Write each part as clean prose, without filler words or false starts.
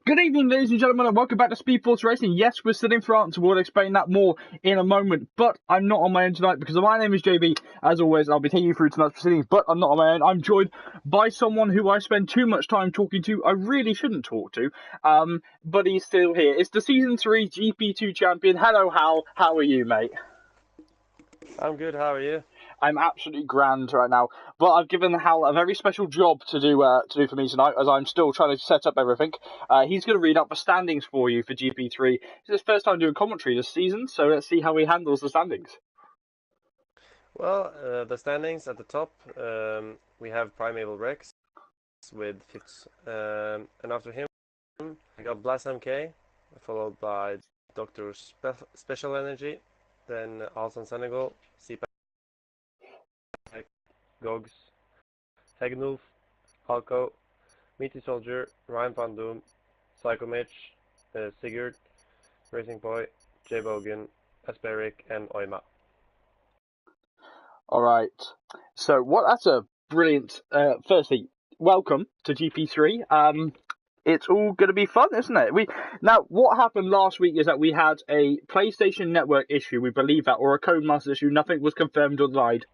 Good evening, ladies and gentlemen, and welcome back to SpeedForce Racing. Yes, we're still in France, we'll explain that more in a moment, but I'm not on my own tonight because my name is JB. As always, I'll be taking you through tonight's proceedings, but I'm not on my own. I'm joined by someone who I spend too much time talking to. I really shouldn't talk to, but he's still here. It's the Season 3 GP2 champion. Hello, Hal. How are you, mate? I'm good, how are you? I'm absolutely grand right now, but I've given Hal a very special job to do for me tonight, as I'm still trying to set up everything. He's going to read up the standings for you for GP3. It's his first time doing commentary this season, so let's see how he handles the standings. Well, the standings at the top, we have Primeval Rex with Fitz, and after him, we got Blast MK, followed by Dr. Special Energy, then Alsan Senegal, CPAC, Gogs, Hegnulf, Halko, Meaty Soldier, Ryan Van Doom, Psycho Mitch, Sigurd, Racing Boy, J Bogan, Asperic, and Oima. Alright, so that's a brilliant, firstly, welcome to GP3. It's all going to be fun, isn't it? Now, what happened last week is that we had a PlayStation Network issue, we believe that, or a Codemaster issue. Nothing was confirmed or denied.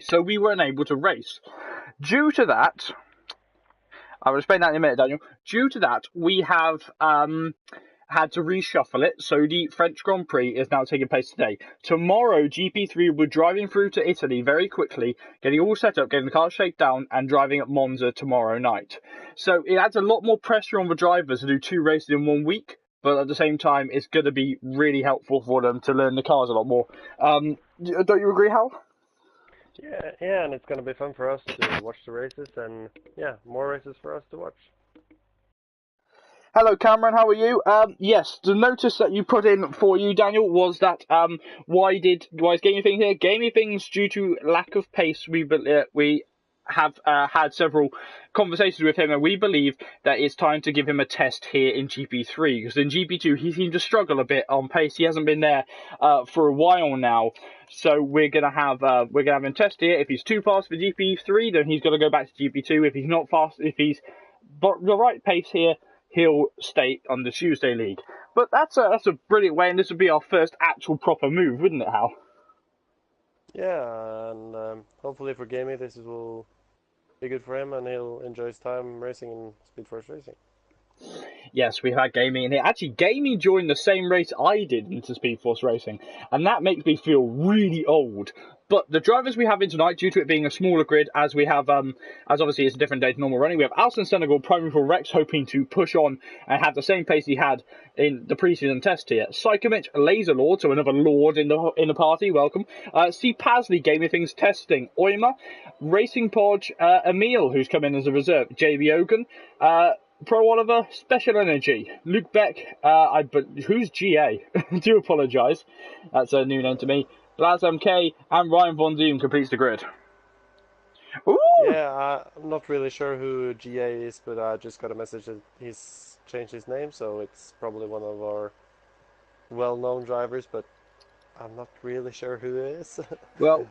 So we weren't able to race. Due to that, I will explain that in a minute, Daniel. Due to that, we have had to reshuffle it. So the French Grand Prix is now taking place today. Tomorrow, GP3 we're driving through to Italy very quickly, getting all set up, getting the car shaken down, and driving at Monza tomorrow night. So it adds a lot more pressure on the drivers to do 2 races in 1 week. But at the same time, it's going to be really helpful for them to learn the cars a lot more. Don't you agree, Hal? Yeah, and it's gonna be fun for us to watch the races, and yeah, more races for us to watch. Hello, Cameron. How are you? Yes, the notice that you put in for you, Daniel, was that why is Gaming Things here? Gaming Things, due to lack of pace, we have had several conversations with him, and we believe that it's time to give him a test here in GP3, because in GP2 he seemed to struggle a bit on pace. He hasn't been there for a while now, so we're gonna have him test here. If he's too fast for GP3, then he's got to go back to GP2. If he's not fast, if he's the right pace here, he'll stay on the Tuesday League. But that's a brilliant way, and this would be our first actual proper move, wouldn't it, Hal? Yeah, and hopefully for Gamey this will be good for him, and he'll enjoy his time racing in SpeedForce Racing. Yes, we've had Gaming in here. Actually, Gaming joined the same race I did into SpeedForce Racing, and that makes me feel really old. But the drivers we have in tonight, due to it being a smaller grid, as we have, as obviously it's a different day to normal running, we have Alsan Senegal, Primeval Rex, hoping to push on and have the same pace he had in the preseason test here. Psychomich, Laser Lord, so another Lord in the party, welcome. C. Pasley, Gaming Things testing. Oima, Racing Podge, Emil, who's come in as a reserve. JB Ogan, Pro Oliver, Special Energy, Luke Beck, who's GA? I do apologise. That's a new name to me. Blaz MK and Ryan Von Doom completes the grid. Ooh! Yeah, I'm not really sure who GA is, but I just got a message that he's changed his name, so it's probably one of our well-known drivers, but I'm not really sure who it is. Well,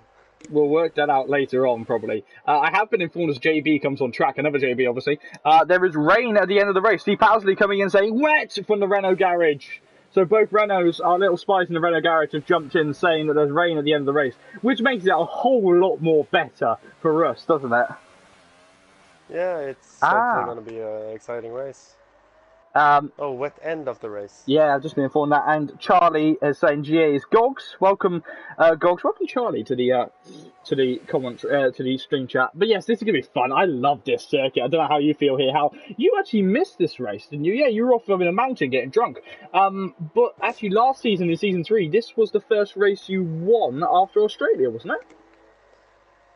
we'll work that out later on, probably. I have been informed as JB comes on track, another JB, obviously. There is rain at the end of the race. Steve Pasley coming in saying, wet from the Renault garage. So both Renaults, our little spies in the Renault garage, have jumped in saying that there's rain at the end of the race, which makes it a whole lot more better for us, doesn't it? Yeah, it's hopefully going to be an exciting race. Wet end of the race. Yeah, I've just been informed that. And Charlie is saying GA is Gogs. Welcome, Gogs. Welcome, Charlie, to the comment to the stream chat. But yes, this is gonna be fun. I love this circuit. I don't know how you feel here. How you actually missed this race, didn't you? Yeah, you were off in a mountain getting drunk. But actually, last season in season 3, this was the first race you won after Australia, wasn't it?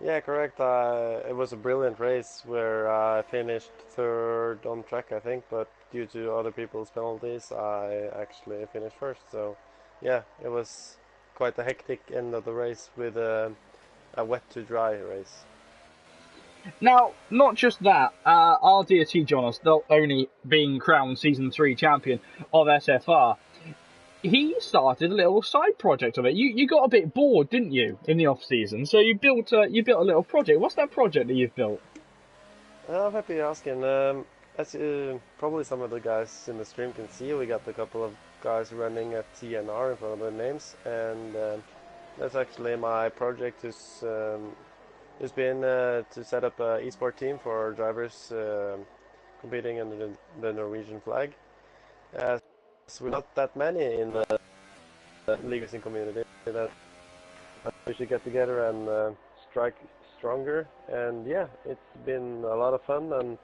Yeah, correct. It was a brilliant race where I finished 3rd on track, I think, but due to other people's penalties, I actually finished 1st. So, yeah, it was quite a hectic end of the race with a wet to dry race. Now, not just that, our dear T. Jonas, not only being crowned Season 3 champion of SFR, he started a little side project of it. You got a bit bored, didn't you, in the off season? So you built a little project. What's that project that you've built? I'm happy you're asking. as probably some of the guys in the stream can see, we got a couple of guys running at TNR in front of their names, and that's actually my project. Has been to set up an esport team for drivers competing under the Norwegian flag. As we're not that many in the league racing community, that we should get together and strike stronger. And yeah, it's been a lot of fun, and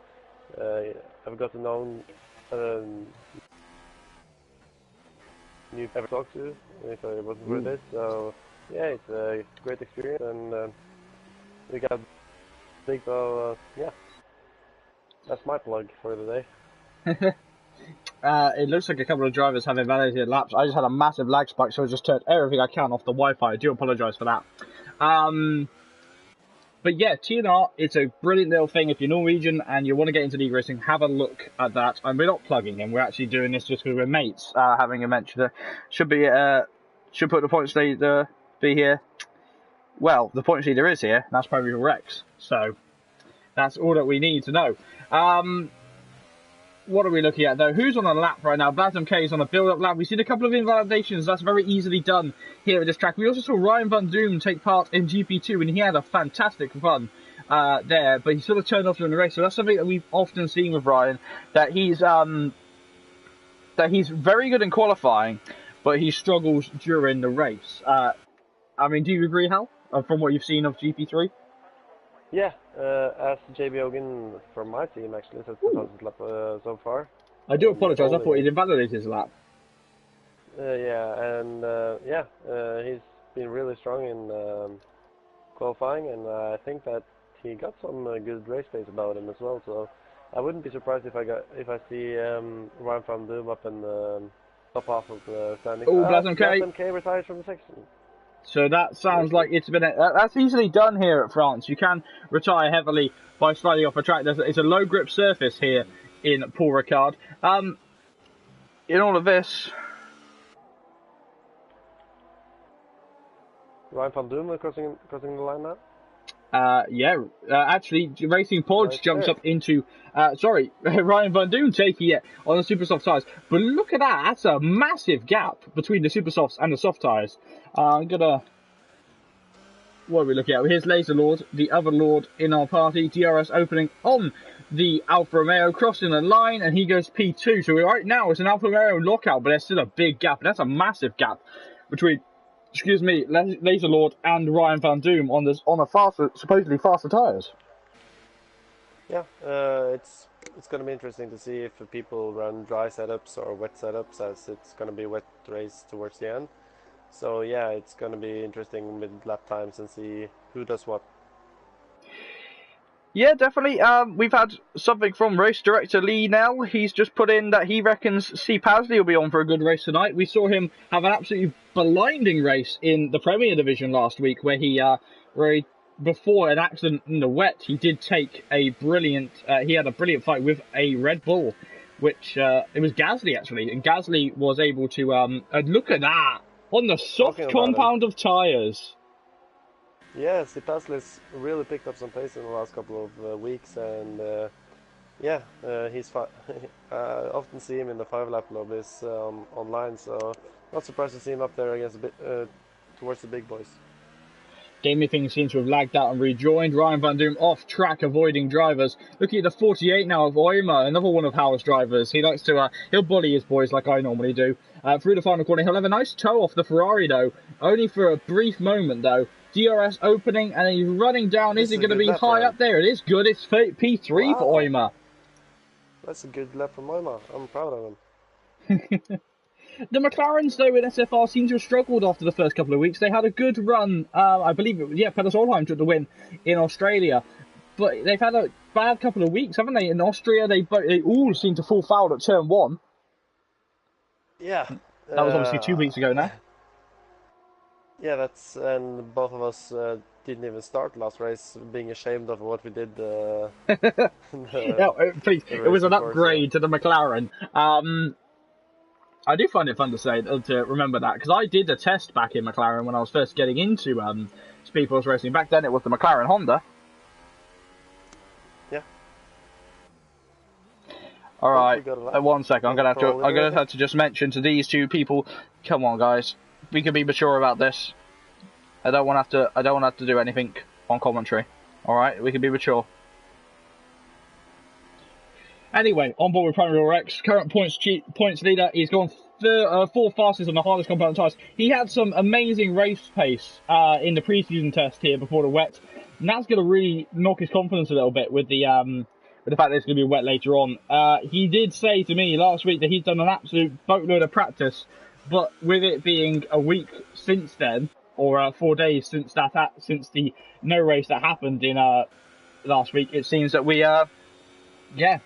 I've got to know new people to talk to if I wasn't for this. So yeah, it's a great experience, and we got big. So yeah, that's my plug for the day. It looks like a couple of drivers have invalidated laps. I just had a massive lag spike, so I just turned everything I can off the Wi-Fi. I do apologise for that. But yeah, TNR, it's a brilliant little thing. If you're Norwegian and you want to get into league racing, have a look at that. And we're not plugging him. We're actually doing this just because we're mates, having a mention. Should put the points leader be here. Well, the points leader is here. That's probably Rex. So that's all that we need to know. What are we looking at, though? Who's on a lap right now? Blasm K is on a build-up lap. We've seen a couple of invalidations. That's very easily done here at this track. We also saw Ryan Van Doom take part in GP2, and he had a fantastic run there, but he sort of turned off during the race. So that's something that we've often seen with Ryan, that he's very good in qualifying, but he struggles during the race. I mean, do you agree, Hal, from what you've seen of GP3? Yeah, as JB Hogan from my team actually says the fastest lap so far. I do apologise, I thought he'd invalidated his lap. Yeah, and he's been really strong in qualifying, and I think that he got some good race pace about him as well. So I wouldn't be surprised if I see Ryan van Doom up in the top half of the standings. Oh, Blasm K retires from the section. So that sounds like it's been that's easily done here at France. You can retire heavily by sliding off a track. It's a low grip surface here in Paul Ricard. In all of this, Ryan van Doom crossing the line now. Actually, Racing Podge jumps up into, Ryan Van Doon taking it on the super soft tyres. But look at that, that's a massive gap between the super softs and the soft tyres. What are we looking at? Here's Laser Lord, the other Lord in our party. DRS opening on the Alfa Romeo, crossing the line, and he goes P2. So right now it's an Alfa Romeo lockout, but there's still a big gap, and that's a massive gap between Laser Lord and Ryan Van Doom on a supposedly faster tyres. Yeah, it's going to be interesting to see if people run dry setups or wet setups, as it's going to be a wet race towards the end. So yeah, it's going to be interesting with lap times and see who does what. Yeah, definitely. We've had something from race director Lee Nell. He's just put in that he reckons C. Pasley will be on for a good race tonight. We saw him have an absolutely blinding race in the Premier Division last week, where he before an accident in the wet, he did take he had a brilliant fight with a Red Bull, which it was Gasly actually, and Gasly was able to and look at that on the soft compound of tyres. Yeah, Pasley's really picked up some pace in the last couple of weeks, and he's often see him in the 5-lap lobbies online, so not surprised to see him up there against towards the big boys. Gaming things seem to have lagged out and rejoined. Ryan Van Doom off track, avoiding drivers. Looking at the 48 now of Oima, another one of Howard's drivers. He likes to he'll bully his boys like I normally do. Through the final corner, he'll have a nice toe off the Ferrari though, only for a brief moment though. DRS opening, and he's running down. Is it going to be high up there? It is good. It's P3 for Oima. That's a good lap from Oima. I'm proud of him. The McLarens, though, in SFR seem to have struggled after the first couple of weeks. They had a good run. I believe Peter Solheim took the win in Australia. But they've had a bad couple of weeks, haven't they? In Austria, they all seem to fall foul at turn 1. Yeah. That was obviously 2 weeks ago now. Yeah, and both of us didn't even start last race, being ashamed of what we did. Please, it was an upgrade to the McLaren. I do find it fun to remember that, because I did a test back in McLaren when I was first getting into SpeedForce racing. Back then it was the McLaren Honda. Yeah. All right, we got a lap. 1 second. I'm gonna have to just mention to these two people. Come on, guys. We can be mature about this. I don't want to have to do anything on commentary. All right, we can be mature. Anyway, on board with Primary Rex, current points leader. He's gone 4 fastest on the hardest compound tires. He had some amazing race pace in the preseason test here before the wet, and that's going to really knock his confidence a little bit with the fact that it's going to be wet later on. He did say to me last week that he's done an absolute boatload of practice, but with it being a week since then, or 4 days since the no race that happened in last week, it seems that we it's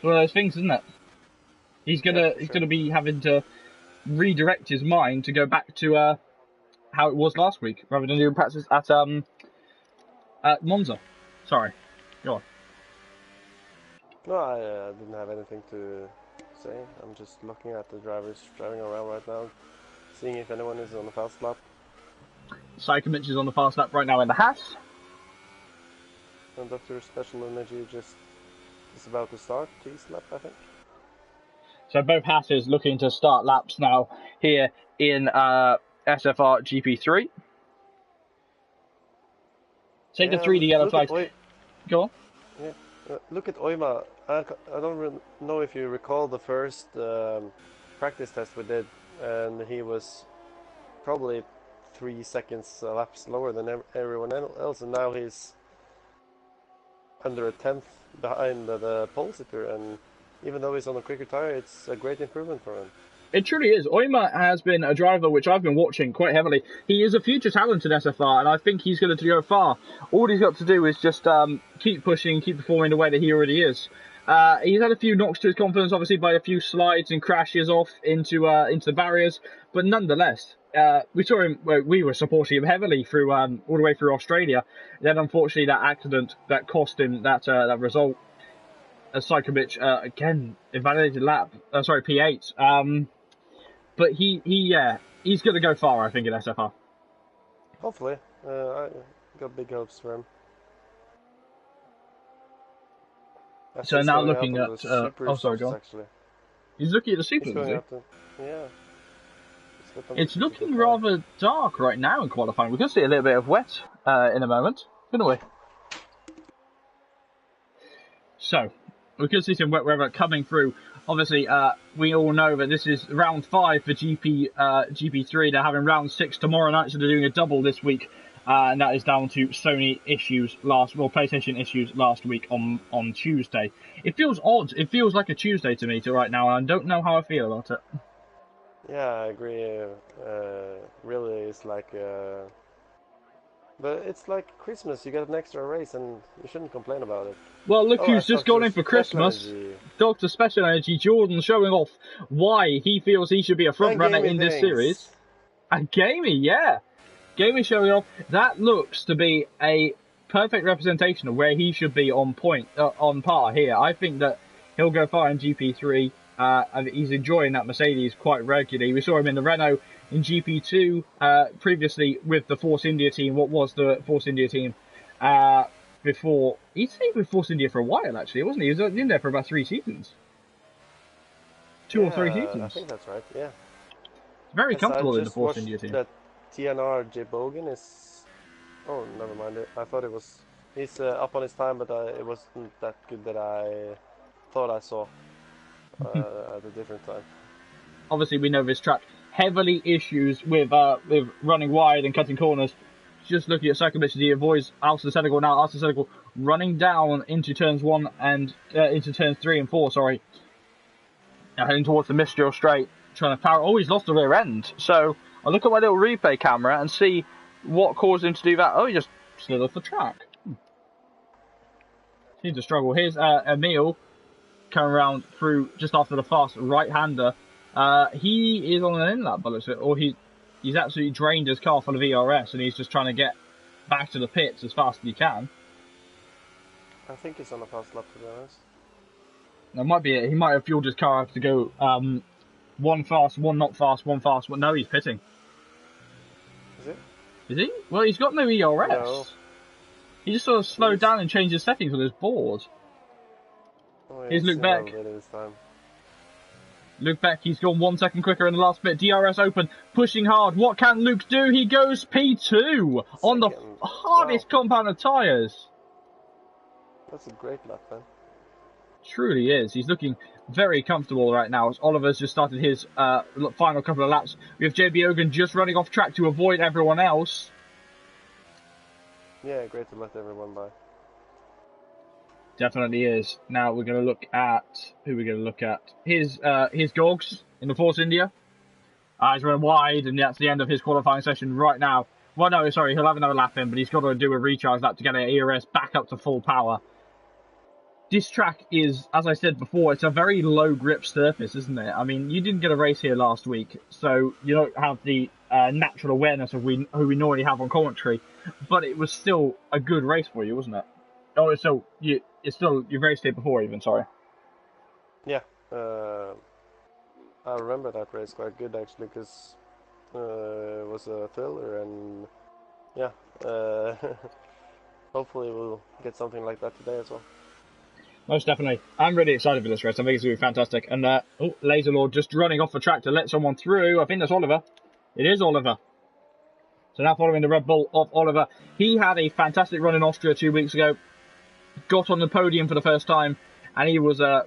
one of those things, isn't it? He's gonna be having to redirect his mind to go back to how it was last week, rather than doing practice at Monza. Sorry, go on. No, I didn't have anything to say. I'm just looking at the drivers driving around right now, seeing if anyone is on the fast lap. Sykovic is on the fast lap right now in the Haas. And Dr. Special Energy just is about to start his lap, I think. So both Haas's looking to start laps now here in SFR GP3. Take the 3D yellow flags. Go on. Yeah. Look at Oima. I don't know if you recall the first practice test we did, and he was probably 3 seconds a lap slower than everyone else, and now he's under a tenth behind the pole sitter, and even though he's on a quicker tire, it's a great improvement for him. It truly is. Oima has been a driver which I've been watching quite heavily. He is a future talent in SFR, and I think he's going to go far. All he's got to do is just keep pushing, keep performing the way that he already is. He's had a few knocks to his confidence, obviously, by a few slides and crashes off into the barriers, but nonetheless, we saw him. Well, we were supporting him heavily through all the way through Australia. Then, unfortunately, that accident that cost him that result. Sykovic again invalidated lap. P8. But he's going to go far, I think, in SFR. Hopefully, I got big hopes for him. So now looking at sorry, go on. Actually. He's looking at the supers, is he? Yeah. It's looking rather dark right now in qualifying. We could see a little bit of wet in a moment, couldn't we? So, we could see some wet weather coming through. Obviously, we all know that this is round 5 for GP3. They're having round 6 tomorrow night, so they're doing a double this week. And that is down to Sony issues PlayStation issues last week on Tuesday. It feels odd. It feels like a Tuesday to me right now, and I don't know how I feel about it. Yeah, I agree. Really, it's like... But it's like Christmas, you get an extra race and you shouldn't complain about it. Well, look who's just gone in for Christmas. Dr. Special Energy, Jordan, showing off why he feels he should be a front runner in this series. And Gamey, yeah. Gamey showing off. That looks to be a perfect representation of where he should be on par here. I think that he'll go far in GP3. And he's enjoying that Mercedes quite regularly. We saw him in the Renault in GP2 previously with the Force India team. What was the Force India team before? He'd stayed with Force India for a while, actually, wasn't he? He was in there for about 3 seasons. 2 or 3 seasons. I think that's right, yeah. Very comfortable in the Force India team. That TNR J. Bogan is... Oh, never mind. I thought it was... He's up on his time, but it wasn't that good that I thought I saw at a different time. Obviously, we know this track heavily issues with running wide and cutting corners. Just looking at Sykovic, he avoids Alster Senegal now. Alster Senegal running down into turns 1 and into turns 3 and 4. Sorry, now heading towards the Mistral Straight, trying to power. Oh, he's lost the rear end. So I look at my little replay camera and see what caused him to do that. Oh, he just slid off the track. Seems to struggle. Here's Emil coming around through just after the fast right-hander. He is on an in-lap, or he's absolutely drained his car full of ERS, and he's just trying to get back to the pits as fast as he can. I think he's on a fast lap, to be honest. That might be it. He might have fueled his car to go one fast, one not fast, one fast. Well, no, he's pitting. Is it? Is he? Well, he's got no ERS. No. He just sort of slowed down and changed his settings on his board. Oh, Here's Luke Beck. This time. Luke Beck, he's gone 1 second quicker in the last bit. DRS open, pushing hard. What can Luke do? He goes P2 on the hardest compound of tyres. That's a great lap, man. Truly is. He's looking very comfortable right now as Oliver's just started his final couple of laps. We have JB Ogan just running off track to avoid everyone else. Yeah, great to let everyone by. Definitely is. Now we're going to look at who we're going to look at. His dogs in the Force India. He's running wide, and that's the end of his qualifying session right now. Well, no, sorry, he'll have another lap in, but he's got to do a recharge lap to get an ERS back up to full power. This track is, as I said before, it's a very low grip surface, isn't it? I mean, you didn't get a race here last week, so you don't have the natural awareness of who we normally have on commentary, but it was still a good race for you, wasn't it? Oh, so you raced here before even, sorry. Yeah, I remember that race quite good actually, because it was a thriller, and yeah, hopefully we'll get something like that today as well. Most definitely. I'm really excited for this race. I think it's going to be fantastic. And, Laser Lord just running off the track to let someone through. I think that's Oliver. It is Oliver. So now following the Red Bull of Oliver. He had a fantastic run in Austria 2 weeks ago. Got on the podium for the first time. And he was, I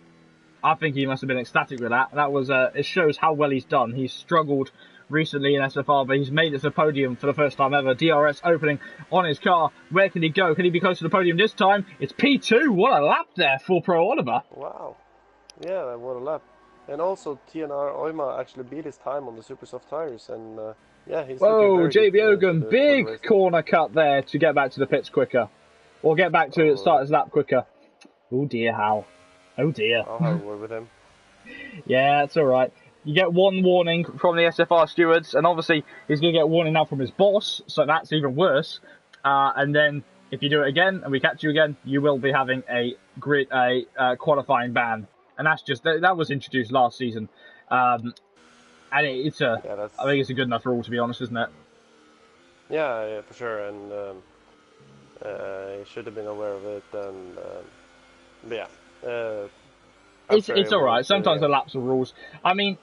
think he must have been ecstatic with that. That was, it shows how well he's done. He's struggled recently in SFR, but he's made it to the podium for the first time ever. DRS opening on his car. Where can he go? Can he be close to the podium this time? It's P2. What a lap there for Pro Oliver. Wow. Yeah, what a lap. And also TNR Oima actually beat his time on the super soft tires, and yeah, he's Whoa, JB Ogan, big corner cut there to get back to the pits quicker. Or get back to start his lap quicker. Oh dear, Hal. Oh dear. I'll have a word with him. Yeah, it's alright. You get one warning from the SFR stewards, and obviously he's going to get a warning now from his boss, so that's even worse. And then if you do it again and we catch you again, you will be having a qualifying ban. And that's just that was introduced last season, and I think it's a good enough rule, to be honest, isn't it? Yeah, for sure, and he should have been aware of it, and but yeah. It's all right. Sometimes the laps are rules. I mean,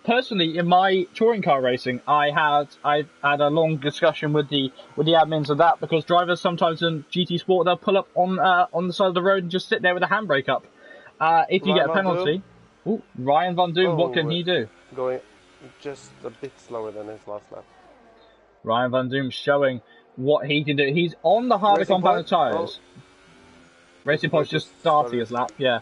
personally, in my touring car racing, I had a long discussion with the admins of that, because drivers sometimes in GT Sport, they'll pull up on the side of the road and just sit there with a handbrake up. If you get a penalty, Ryan Van Doom, what can he do? Going just a bit slower than his last lap. Ryan Van Doom showing what he can do. He's on the harder compound tyres. Racing Point's just starting his lap, yeah.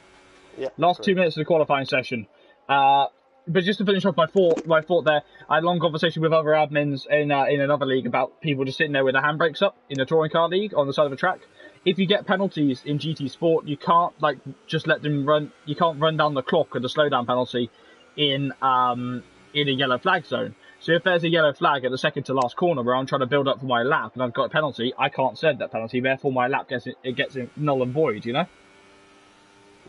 Yeah, last 2 minutes of the qualifying session. But just to finish off my thought there, I had a long conversation with other admins in another league about people just sitting there with their handbrakes up in the touring car league on the side of the track. If you get penalties in GT Sport, you can't just let them run. You can't run down the clock with the slowdown penalty in a yellow flag zone. So if there's a yellow flag at the second to last corner where I'm trying to build up for my lap and I've got a penalty, I can't send that penalty. Therefore, my lap gets null and void. You know.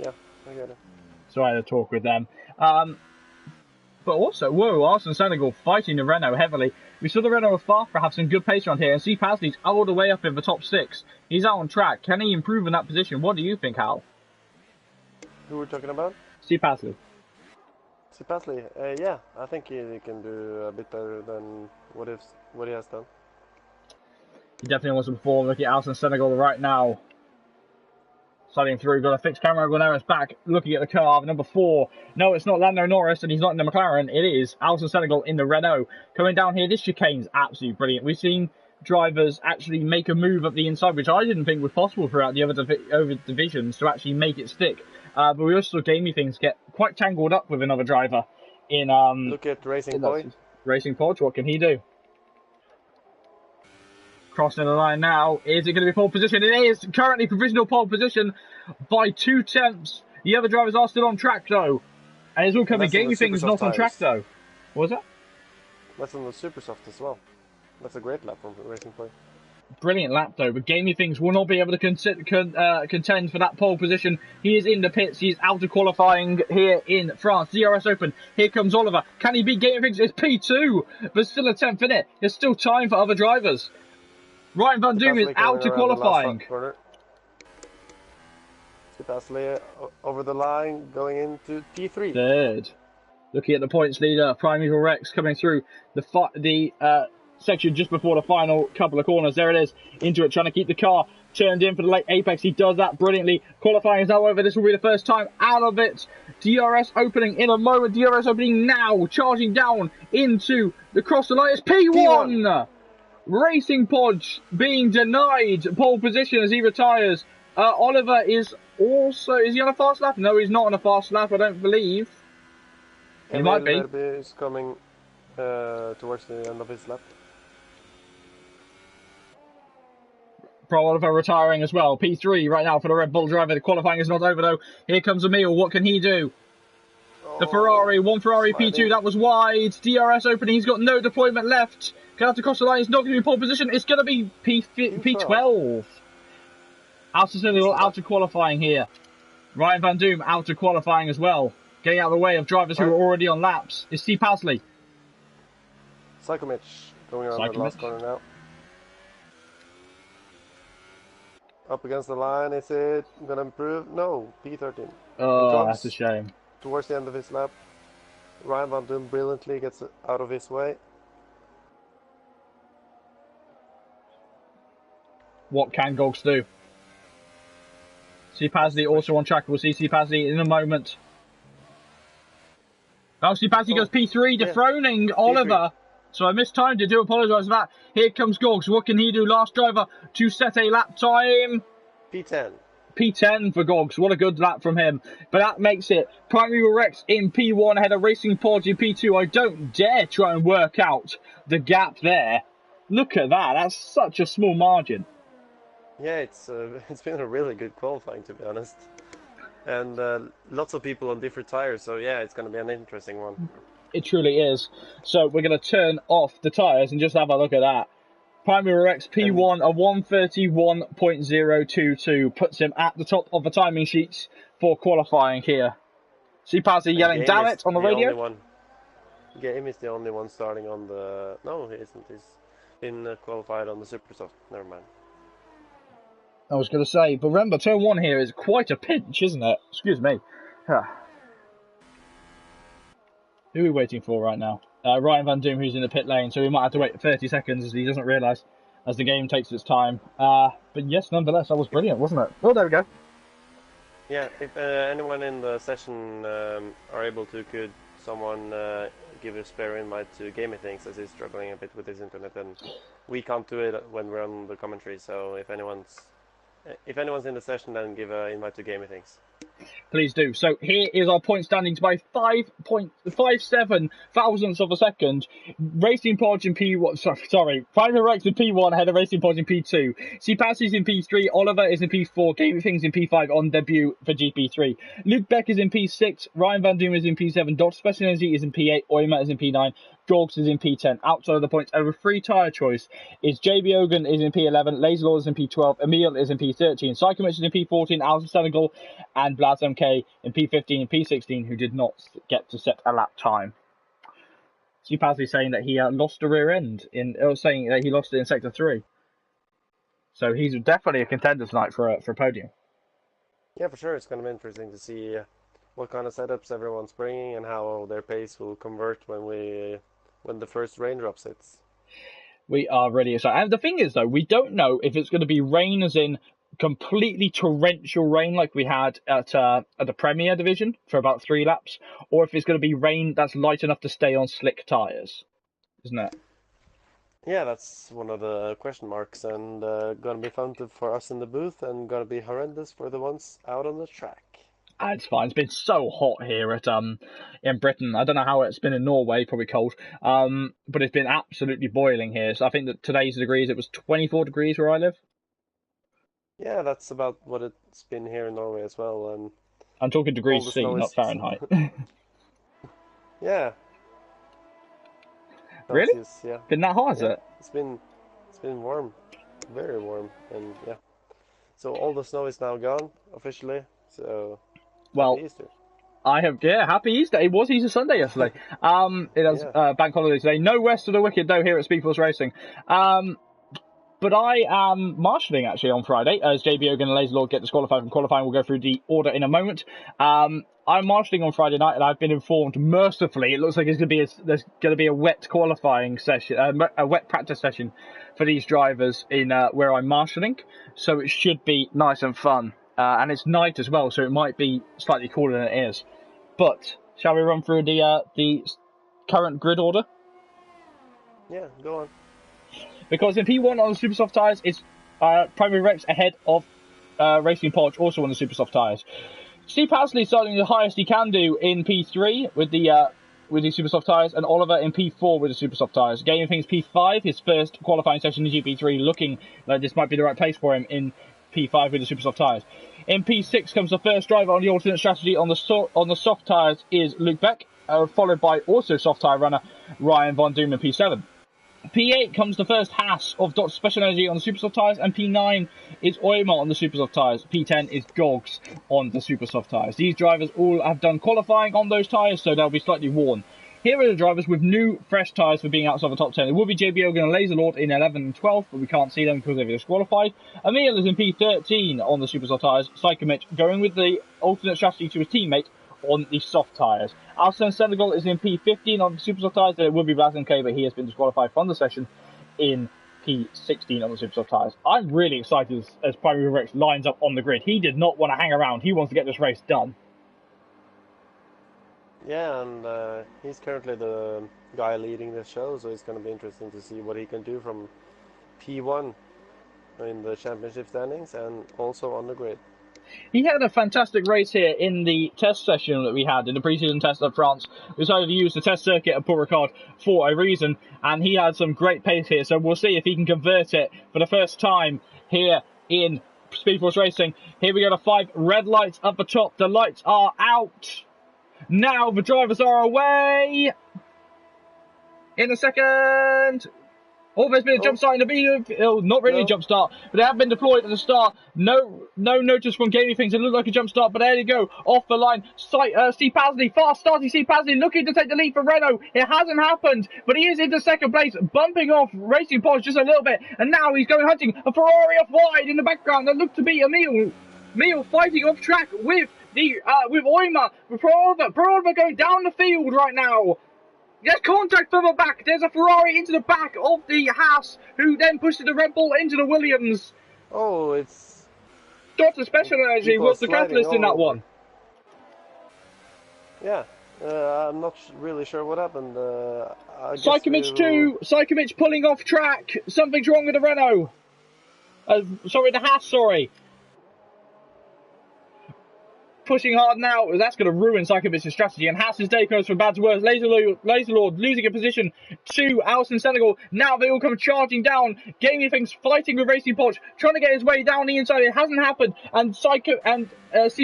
Yeah. I get it. So I had a talk with them. But also, Arsene Senegal fighting the Renault heavily. We saw the Renault of Farfra have some good pace around here, and Steve Pasley's all the way up in the top 6. He's out on track. Can he improve in that position? What do you think, Hal? Who we're talking about? Steve Pasley. Steve Pasley, yeah, I think he can do a bit better than what he has done. He definitely wants to perform. Look at Arsene Senegal right now. Sliding through, got a fixed camera, Guarnera's back, looking at the car, number 4. No, it's not Lando Norris, and he's not in the McLaren. It is Arsene Senegal in the Renault. Coming down here, this chicane's absolutely brilliant. We've seen drivers actually make a move up the inside, which I didn't think was possible throughout the other divisions to actually make it stick. But we also saw gamey things get quite tangled up with another driver in... Look at Racing Point. Racing Podge, what can he do? Crossing the line now. Is it going to be pole position? It is currently provisional pole position by 2 tenths. The other drivers are still on track though. And it's all coming. Gamey things not on track though. What was that? That's on the super soft as well. That's a great lap from Racing Point. Brilliant lap though, but Gamey things will not be able to contend for that pole position. He is in the pits. He's out of qualifying here in France. DRS open. Here comes Oliver. Can he beat Gamey things? It's P2, but still a 10th in it. There's still time for other drivers. Ryan Van Doom is out to qualifying. Gasly over the line, going into P3. Third. Looking at the points leader, Primeval Rex coming through the section just before the final couple of corners. There it is, into it, trying to keep the car turned in for the late apex. He does that brilliantly. Qualifying is now over. This will be the first time out of it. DRS opening in a moment. DRS opening now, charging down into the cross the line. It's P1. Racing Podge being denied pole position as he retires. Oliver is he on a fast lap? No, he's not on a fast lap, I don't believe. He might be. Is coming towards the end of his lap. Pro Oliver retiring as well. P3 right now for the Red Bull driver. The qualifying is not over though. Here comes Emil. What can he do? The Ferrari, one Ferrari P2, that was wide. DRS opening, he's got no deployment left. Going to have to cross the line, it's not going to be pole position, it's going to be P12. Out of qualifying here. Ryan Van Doom out of qualifying as well. Getting out of the way of drivers who are already on laps is Steve Pasley. Psychomich going around the last corner now. Up against the line, is it going to improve? No, P13. Oh, that's a shame. Towards the end of his lap, Ryan Van Doom brilliantly gets out of his way. What can Gogs do? See Pasley also on track. We'll see Pasley in a moment. Oh, Pasley goes P3, dethroning Oliver. So I mistimed it. Do apologise for that. Here comes Gogs. What can he do? Last driver to set a lap time. P10. P10 for Gogs. What a good lap from him. But that makes it Primeval Rex in P1 ahead of Racing Podge in P2. I don't dare try and work out the gap there. Look at that. That's such a small margin. Yeah, it's been a really good qualifying, to be honest. And lots of people on different tires, so yeah, it's going to be an interesting one. It truly is. So we're going to turn off the tyres and just have a look at that. Primeval Rex P1 a 131.022 puts him at the top of the timing sheets for qualifying here. See Pasley yelling "damn it" on the radio. Game is the only one starting on the... No, he isn't. He's been qualified on the Supersoft. Never mind. I was going to say, but remember, turn 1 here is quite a pinch, isn't it? Excuse me. Who are we waiting for right now? Ryan Van Doom, who's in the pit lane, so we might have to wait 30 seconds as he doesn't realise as the game takes its time. But yes, nonetheless, that was brilliant, wasn't it? Oh, there we go. Yeah, if anyone in the session are able to, could someone give a spare invite to Gp3 as he's struggling a bit with his internet, and we can't do it when we're on the commentary, so if anyone's in the session, then give an invite to Gp3. Please do. So here is our point standings by 5.57 thousandths of a second. Racing Podge in P1. Sorry. Primeval Rex in P1 ahead of Racing Podge in P2. Pasley's in P3. Oliver is in P4. Gp3's in P5 on debut for GP3. Luke Beck is in P6. Ryan Van Doom is in P7. Dr. Special Energy is in P8. Oyma is in P9. Jorgs is in P10. Outside of the points, over free tyre choice is JB Ogan is in P11. Laser Lord is in P12. Emil is in P13. Psychomich is in P14. Out of Senegal and Blaz MK in P15 and P16, who did not get to set a lap time. Pasley saying that he lost a rear end saying that he lost it in sector 3. So he's definitely a contender tonight for a podium. Yeah, for sure. It's going to be interesting to see what kind of setups everyone's bringing and how their pace will convert when the first raindrops hits. We are really excited. And the thing is, though, we don't know if it's going to be rain as in completely torrential rain like we had at the Premier Division for about 3 laps, or if it's going to be rain that's light enough to stay on slick tyres, isn't it? Yeah, that's one of the question marks, and going to be fun for us in the booth and going to be horrendous for the ones out on the track. It's fine. It's been so hot here in Britain. I don't know how it's been in Norway, probably cold. But it's been absolutely boiling here. So I think that today's degrees, it was 24 degrees where I live. Yeah, that's about what it's been here in Norway as well. And I'm talking degrees C, not Fahrenheit. Yeah. Really? Celsius, yeah. Been that hot, is it? It's been warm, very warm, and yeah. So all the snow is now gone officially. So well, happy Easter. Happy Easter. It was Easter Sunday yesterday. It has bank holiday today. No west of the wicked though here at SpeedForce Racing. But I am marshalling actually on Friday, as JB Ogan and Lazy Lord get disqualified from qualifying. We'll go through the order in a moment. I'm marshalling on Friday night, and I've been informed mercifully it looks like there's going to be a wet qualifying session, a wet practice session for these drivers in where I'm marshalling. So it should be nice and fun, and it's night as well, so it might be slightly cooler than it is. But shall we run through the current grid order? Yeah, go on. Because in P1 on the super soft tyres, it's Primary Rex ahead of Racing Podge, also on the super soft tyres. Steve Pasley starting the highest he can do in P3 with the super soft tyres, and Oliver in P4 with the super soft tyres. Gaming Things P5, his first qualifying session in GP3, looking like this might be the right place for him in P5 with the super soft tyres. In P6 comes the first driver on the alternate strategy on the soft tyres is Luke Beck, followed by also soft tyre runner Ryan Von Doom in P7. P8 comes the first Haas of Dr. Special Energy on the super soft tyres, and P9 is Oima on the super soft tyres. P10 is Gogs on the super soft tyres. These drivers all have done qualifying on those tyres, so they'll be slightly worn. Here are the drivers with new, fresh tyres for being outside the top 10. It will be JB Ogan and Laser Lord in 11 and 12, but we can't see them because they've disqualified. Emil is in P13 on the super soft tyres. Psychomich going with the alternate strategy to his teammate on the soft tyres. Alcin Senegal is in P15 on the super soft tyres. It would be Blasem K, but he has been disqualified from the session in P16 on the super soft tyres. I'm really excited as Primary Rex lines up on the grid. He did not want to hang around. He wants to get this race done. Yeah, and he's currently the guy leading the show, so it's going to be interesting to see what he can do from P1 in the championship standings and also on the grid. He had a fantastic race here in the test session that we had in the pre-season test of France. We decided to use the test circuit at Paul Ricard for a reason, and he had some great pace here, so we'll see if he can convert it for the first time here in SpeedForce Racing. Here we go to 5 red lights up the top. The lights are out. Now the drivers are away. In a second. Oh, there's been a jump start in the video. Not really a jump start, but they have been deployed at the start. No notice from Gaming Things. It looked like a jump start, but there you go. Off the line. Steve Pasley, fast starting Steve Pasley, looking to take the lead for Renault. It hasn't happened, but he is into second place, bumping off Racing Podge just a little bit. And now he's going hunting a Ferrari off wide in the background. That looked to be Emil. Emil fighting off track with Oima. With Peralva going down the field right now. There's contact further back. There's a Ferrari into the back of the Haas, who then pushes the Red Bull into the Williams. Oh, it's... Dr. Special Energy was the catalyst in that one. Yeah, I'm not really sure what happened. Psychomich 2. Psychomich pulling off track. Something's wrong with the Renault. The Haas, sorry. Pushing hard now, that's going to ruin Psychovich's strategy, and Haas's day goes from bad to worse. Laser Lord losing a position to Alcin Senegal. Now they all come charging down. Gaming Things fighting with Racing Podge, trying to get his way down the inside. It hasn't happened, and Steve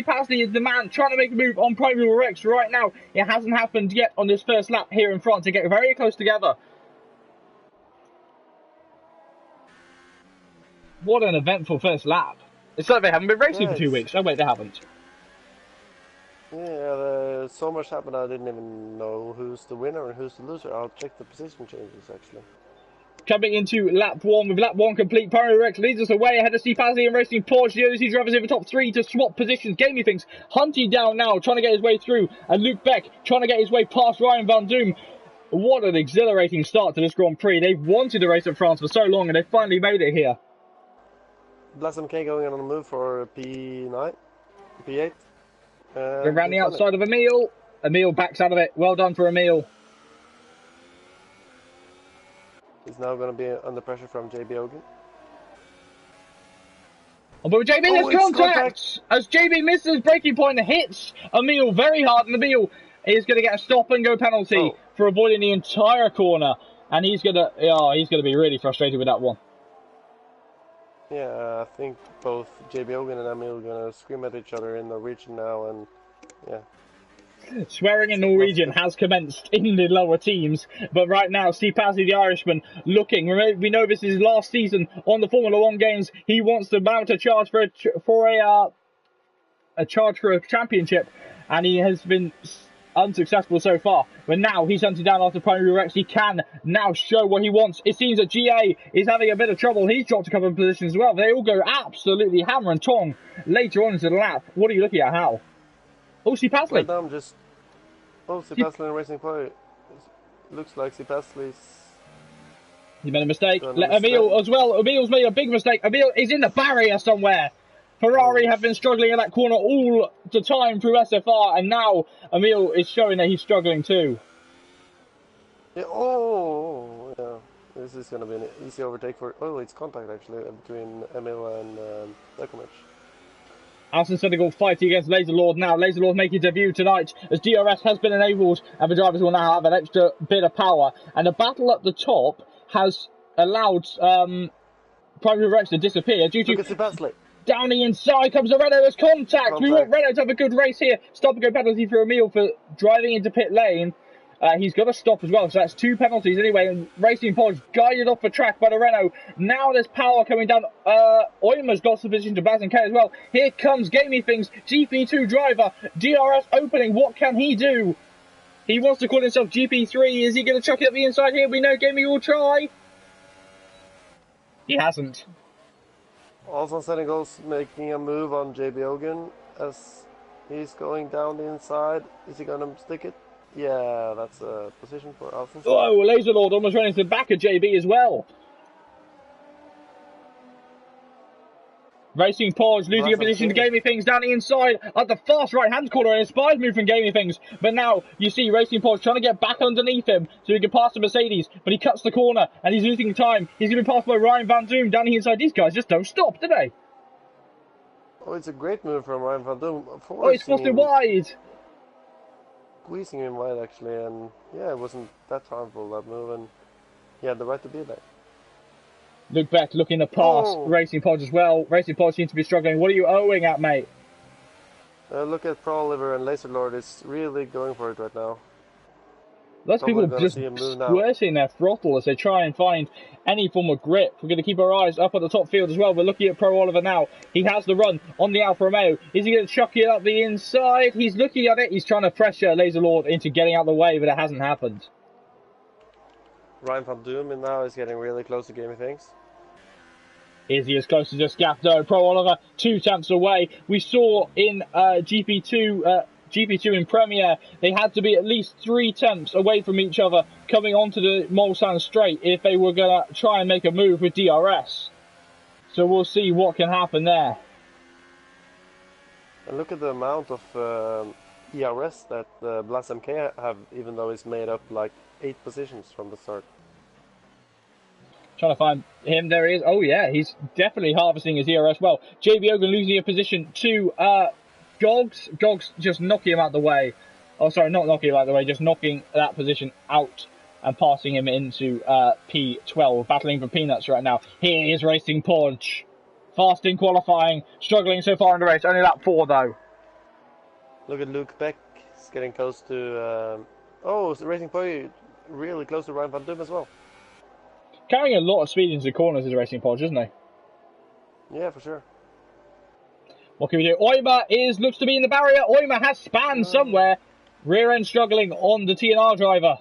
Pasley is the man trying to make a move on Primary Rex right now. It hasn't happened yet on this first lap here in France. They get very close together. What an eventful first lap. It's like they haven't been racing for 2 weeks. Oh wait, they haven't. Yeah, so much happened I didn't even know who's the winner and who's the loser. I'll check the position changes actually. Coming into lap 1, with lap 1 complete, Primary Rex leads us away ahead of Steve Pasley and Racing Podge. The other two drivers in the top 3 to swap positions. Gaming Things hunting down now, trying to get his way through, and Luke Beck trying to get his way past Ryan Van Doom. What an exhilarating start to this Grand Prix. They've wanted to race at France for so long, and they've finally made it here. Blasem K going on the move for P9, P8. They're around the outside of Emil. Emil backs out of it. Well done for Emil. He's now going to be under pressure from JB Ogan. Oh, but JB has contact! As JB misses his braking point and hits Emil very hard, and Emil is going to get a stop and go penalty for avoiding the entire corner. And he's going to be really frustrated with that one. Yeah, I think both JB Ogan and Emil are going to scream at each other in Norwegian now, and yeah. Swearing in Norwegian has commenced in the lower teams, but right now Steve Pasley, the Irishman, looking. We know this is his last season on the Formula One games. He wants to mount a charge for a championship, and he has been unsuccessful so far. But now he's hunted down after primary Rex. He can now show what he wants. It seems that GA is having a bit of trouble. He's dropped a couple of positions as well. They all go absolutely hammer and tong later on into the lap. What are you looking at, Hal? Oh, Sepasley. Right now I'm just... Oh, Sepasley and Racing Point. Looks like Sepasley's... He made a mistake. Emil as well. Emil's made a big mistake. Emil is in the barrier somewhere. Ferrari have been struggling in that corner all the time through SFR, and now Emil is showing that he's struggling too. Yeah, oh, yeah. This is going to be an easy overtake for... Oh, it's contact actually between Emil and Lekovic. Alison Senegal fighting against Laserlord now. Laserlord making debut tonight as DRS has been enabled, and the drivers will now have an extra bit of power. And the battle at the top has allowed Primary Rex to disappear due to... Look at Sebastian. Down the inside comes the Renault as contact. We want Renault to have a good race here. Stop and go penalty for Emil for driving into pit lane. He's got to stop as well, so that's 2 penalties anyway. And Racing Pod's guided off the track by the Renault. Now there's power coming down. Oymer's got some position to Baz and K as well. Here comes Gamey Things, GP2 driver. DRS opening, what can he do? He wants to call himself GP3. Is he going to chuck it up the inside here? We know Gamey will try. He hasn't. Also Senegal's making a move on JB Ogun as he's going down the inside. Is he going to stick it? Yeah, that's a position for Alfonso. Oh, Laserlord almost running to the back of JB as well. Racing Podge losing a position to Gaming Things down the inside at the fast right-hand corner. An inspired move from Gaming Things. But now you see Racing Podge trying to get back underneath him so he can pass the Mercedes. But he cuts the corner and he's losing time. He's going to be passed by Ryan Van Doom down the inside. These guys just don't stop, do they? Oh, it's a great move from Ryan Van Doom. Oh, he's forced it wide. Squeezing him wide actually, and yeah, it wasn't that harmful, that move, and he had the right to be there. Luke Beck looking to pass Racing Podge as well. Racing Podge seems to be struggling. What are you owing at, mate? Look at Pro Oliver and Laserlord is really going for it right now. Lots of people just squirting their throttle as they try and find any form of grip. We're going to keep our eyes up at the top field as well. We're looking at Pro Oliver now. He has the run on the Alfa Romeo. Is he going to chuck it up the inside? He's looking at it. He's trying to pressure Laserlord into getting out of the way, but it hasn't happened. Ryan Van Doom now is getting really close to Gaming Things. Is he as close to just gap? No, Pro Oliver 2 tenths away. We saw in GP2 in Premier, they had to be at least 3 tenths away from each other coming onto the Mulsanne straight if they were going to try and make a move with DRS. So we'll see what can happen there. And look at the amount of ERS that Blas MK have, even though it's made up like 8 positions from the start. Trying to find him. There he is. Oh yeah, he's definitely harvesting his ERS well. JB Ogun losing a position to Gogs. Gogs just knocking him out the way. Oh, sorry, not knocking him out the way, just knocking that position out and passing him into P12. Battling for peanuts right now. Here is Racing Podge. Fast in qualifying, struggling so far in the race. Only lap 4 though. Look at Luke Beck. He's getting close to... Oh, Racing Podge really close to Ryan Van Doom as well. Carrying a lot of speed into the corners is Racing Podge, isn't he? Yeah, for sure. What can we do? Oymer looks to be in the barrier. Oymer has spanned somewhere. Rear end struggling on the TNR driver.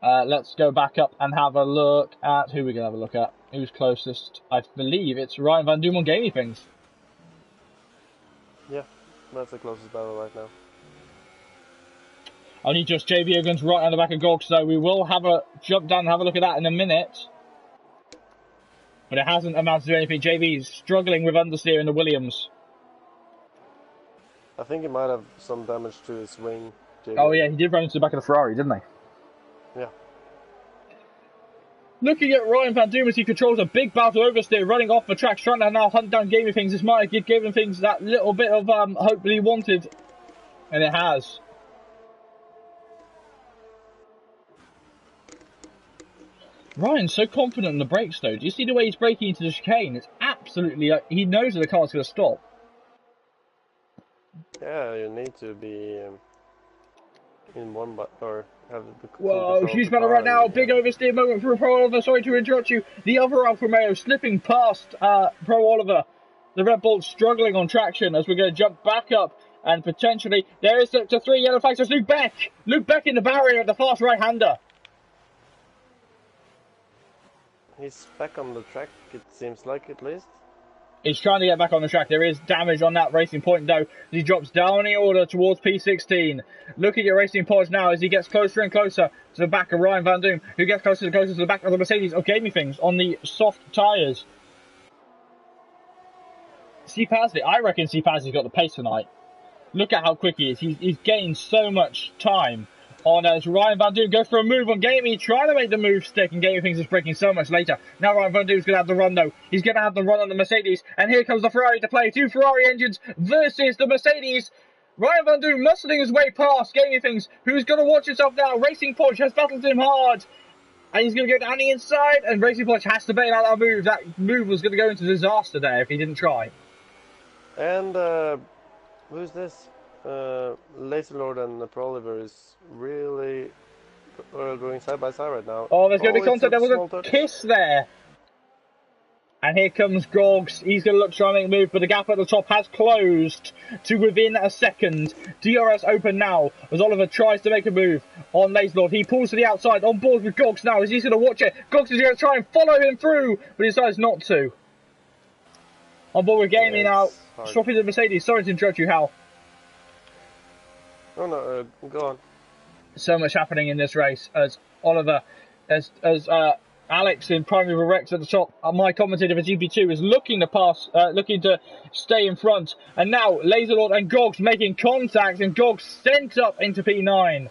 Let's go back up and have a look at who we're going to have a look at. Who's closest? I believe it's Ryan Van Doom on Gaming Things. Yeah, that's the closest battle right now. Only just JB Ogun's right on the back of Gogs, so we will have a jump down and have a look at that in a minute. But it hasn't amounted to anything. JB is struggling with understeer in the Williams. I think he might have some damage to his wing. JB. Oh yeah, he did run into the back of the Ferrari, didn't he? Yeah. Looking at Ryan Van Doom as he controls a big bout of oversteer, running off the track, trying to now hunt down Gaming Things. This might have given Things that little bit of hope that he wanted, and it has. Ryan's so confident in the brakes though. Do you see the way he's braking into the chicane? It's absolutely... he knows that the car's going to stop. Yeah, you need to be in one or have the... Whoa, huge battle right now. Big oversteer moment for Pro Oliver. Sorry to interrupt you. The other Alfa Romeo slipping past Pro Oliver. The Red Bull struggling on traction as we're going to jump back up And potentially, there is sector 3 yellow flags. There's Luke Beck. Luke Beck in the barrier of the fast right-hander. He's back on the track, it seems like, at least. He's trying to get back on the track. There is damage on that Racing Point, though. He drops down in order towards P16. Looking at Racing Point now as he gets closer and closer to the back of Ryan Van Doom, who gets closer and closer to the back of the Mercedes of Gaming Things on the soft tyres. I reckon Pazzi's got the pace tonight. Look at how quick he is. He's gained so much time on as Ryan Van Doom goes for a move on Gamey, trying to make the move stick, and Gaming Things is breaking so much later. Now Ryan Van Doom's going to have the run, though. He's going to have the run on the Mercedes, and here comes the Ferrari to play. 2 Ferrari engines versus the Mercedes. Ryan Van Doom muscling his way past Gaming Things, who's going to watch himself now. Racing Porsche has battled him hard, and he's going to go down the inside, and Racing Porsche has to bail out that move. That move was going to go into disaster there if he didn't try. And who's this? Laser Lord and Pro Oliver is really going side by side right now. Oh, there's going to be contact. There was a kiss there. And here comes Gogs. He's going to look to try and make a move, but the gap at the top has closed to within a second. DRS open now as Oliver tries to make a move on Laser Lord. He pulls to the outside, on board with Gogs now as he's going to watch it. Gogs is going to try and follow him through, but he decides not to. On board with Gaming now. Swapping to the Mercedes. Sorry to interrupt you, Hal. Oh no, go on. So much happening in this race as Oliver, as Alex in primary Rex at the top. My commentator for GP2 is looking to pass, looking to stay in front. And now Laser Lord and Gogs making contact, and Gogs sent up into P9.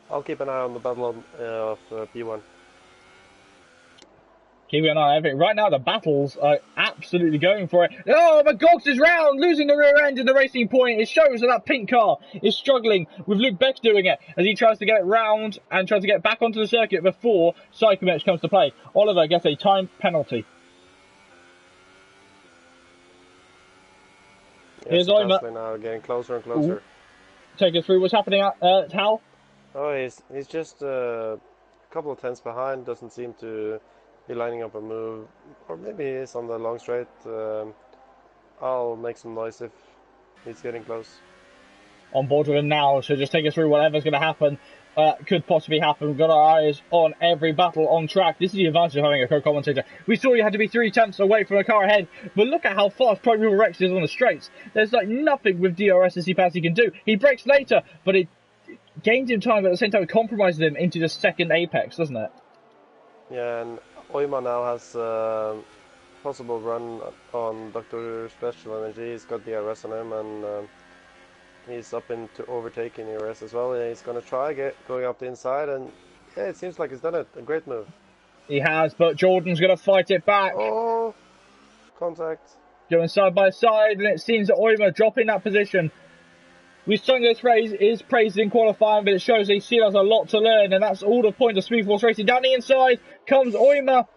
I'll keep an eye on the battle of P1. Keeping an eye on everything. Right now, the battles are absolutely going for it. Oh, but Gogs is round, losing the rear end in the Racing Point. It shows that pink car is struggling with Luke Beck doing it as he tries to get it round and tries to get back onto the circuit before Psychometrics comes to play. Oliver gets a time penalty. Yes, here's Oyma now getting closer and closer. Ooh. Take us through what's happening at Hal. Oh, he's just a couple of tenths behind. Doesn't seem to be lining up a move, or maybe he is on the long straight. I'll make some noise if he's getting close. On board with him now, so just take us through whatever's going to happen. Could possibly happen. We've got our eyes on every battle on track. This is the advantage of having a co-commentator. We saw you had to be 3 tenths away from a car ahead, but look at how fast Pro River Rex is on the straights. There's like nothing with DRS as he can do. He brakes later, but it gains him time, but at the same time it compromises him into the second apex, doesn't it? Yeah, and Oyma now has possible run on Dr. Special Energy. He's got DRS on him, and he's up into overtaking DRS as well. He's going to try going up the inside, and yeah, it seems like he's done it. A great move. He has, but Jordan's going to fight it back. Oh, contact. Going side by side, and it seems that Oyma dropping that position. We sung this phrase is praised in qualifying, but it shows he still has a lot to learn, and that's all the point of SpeedForce Racing. Down the inside comes Oyma.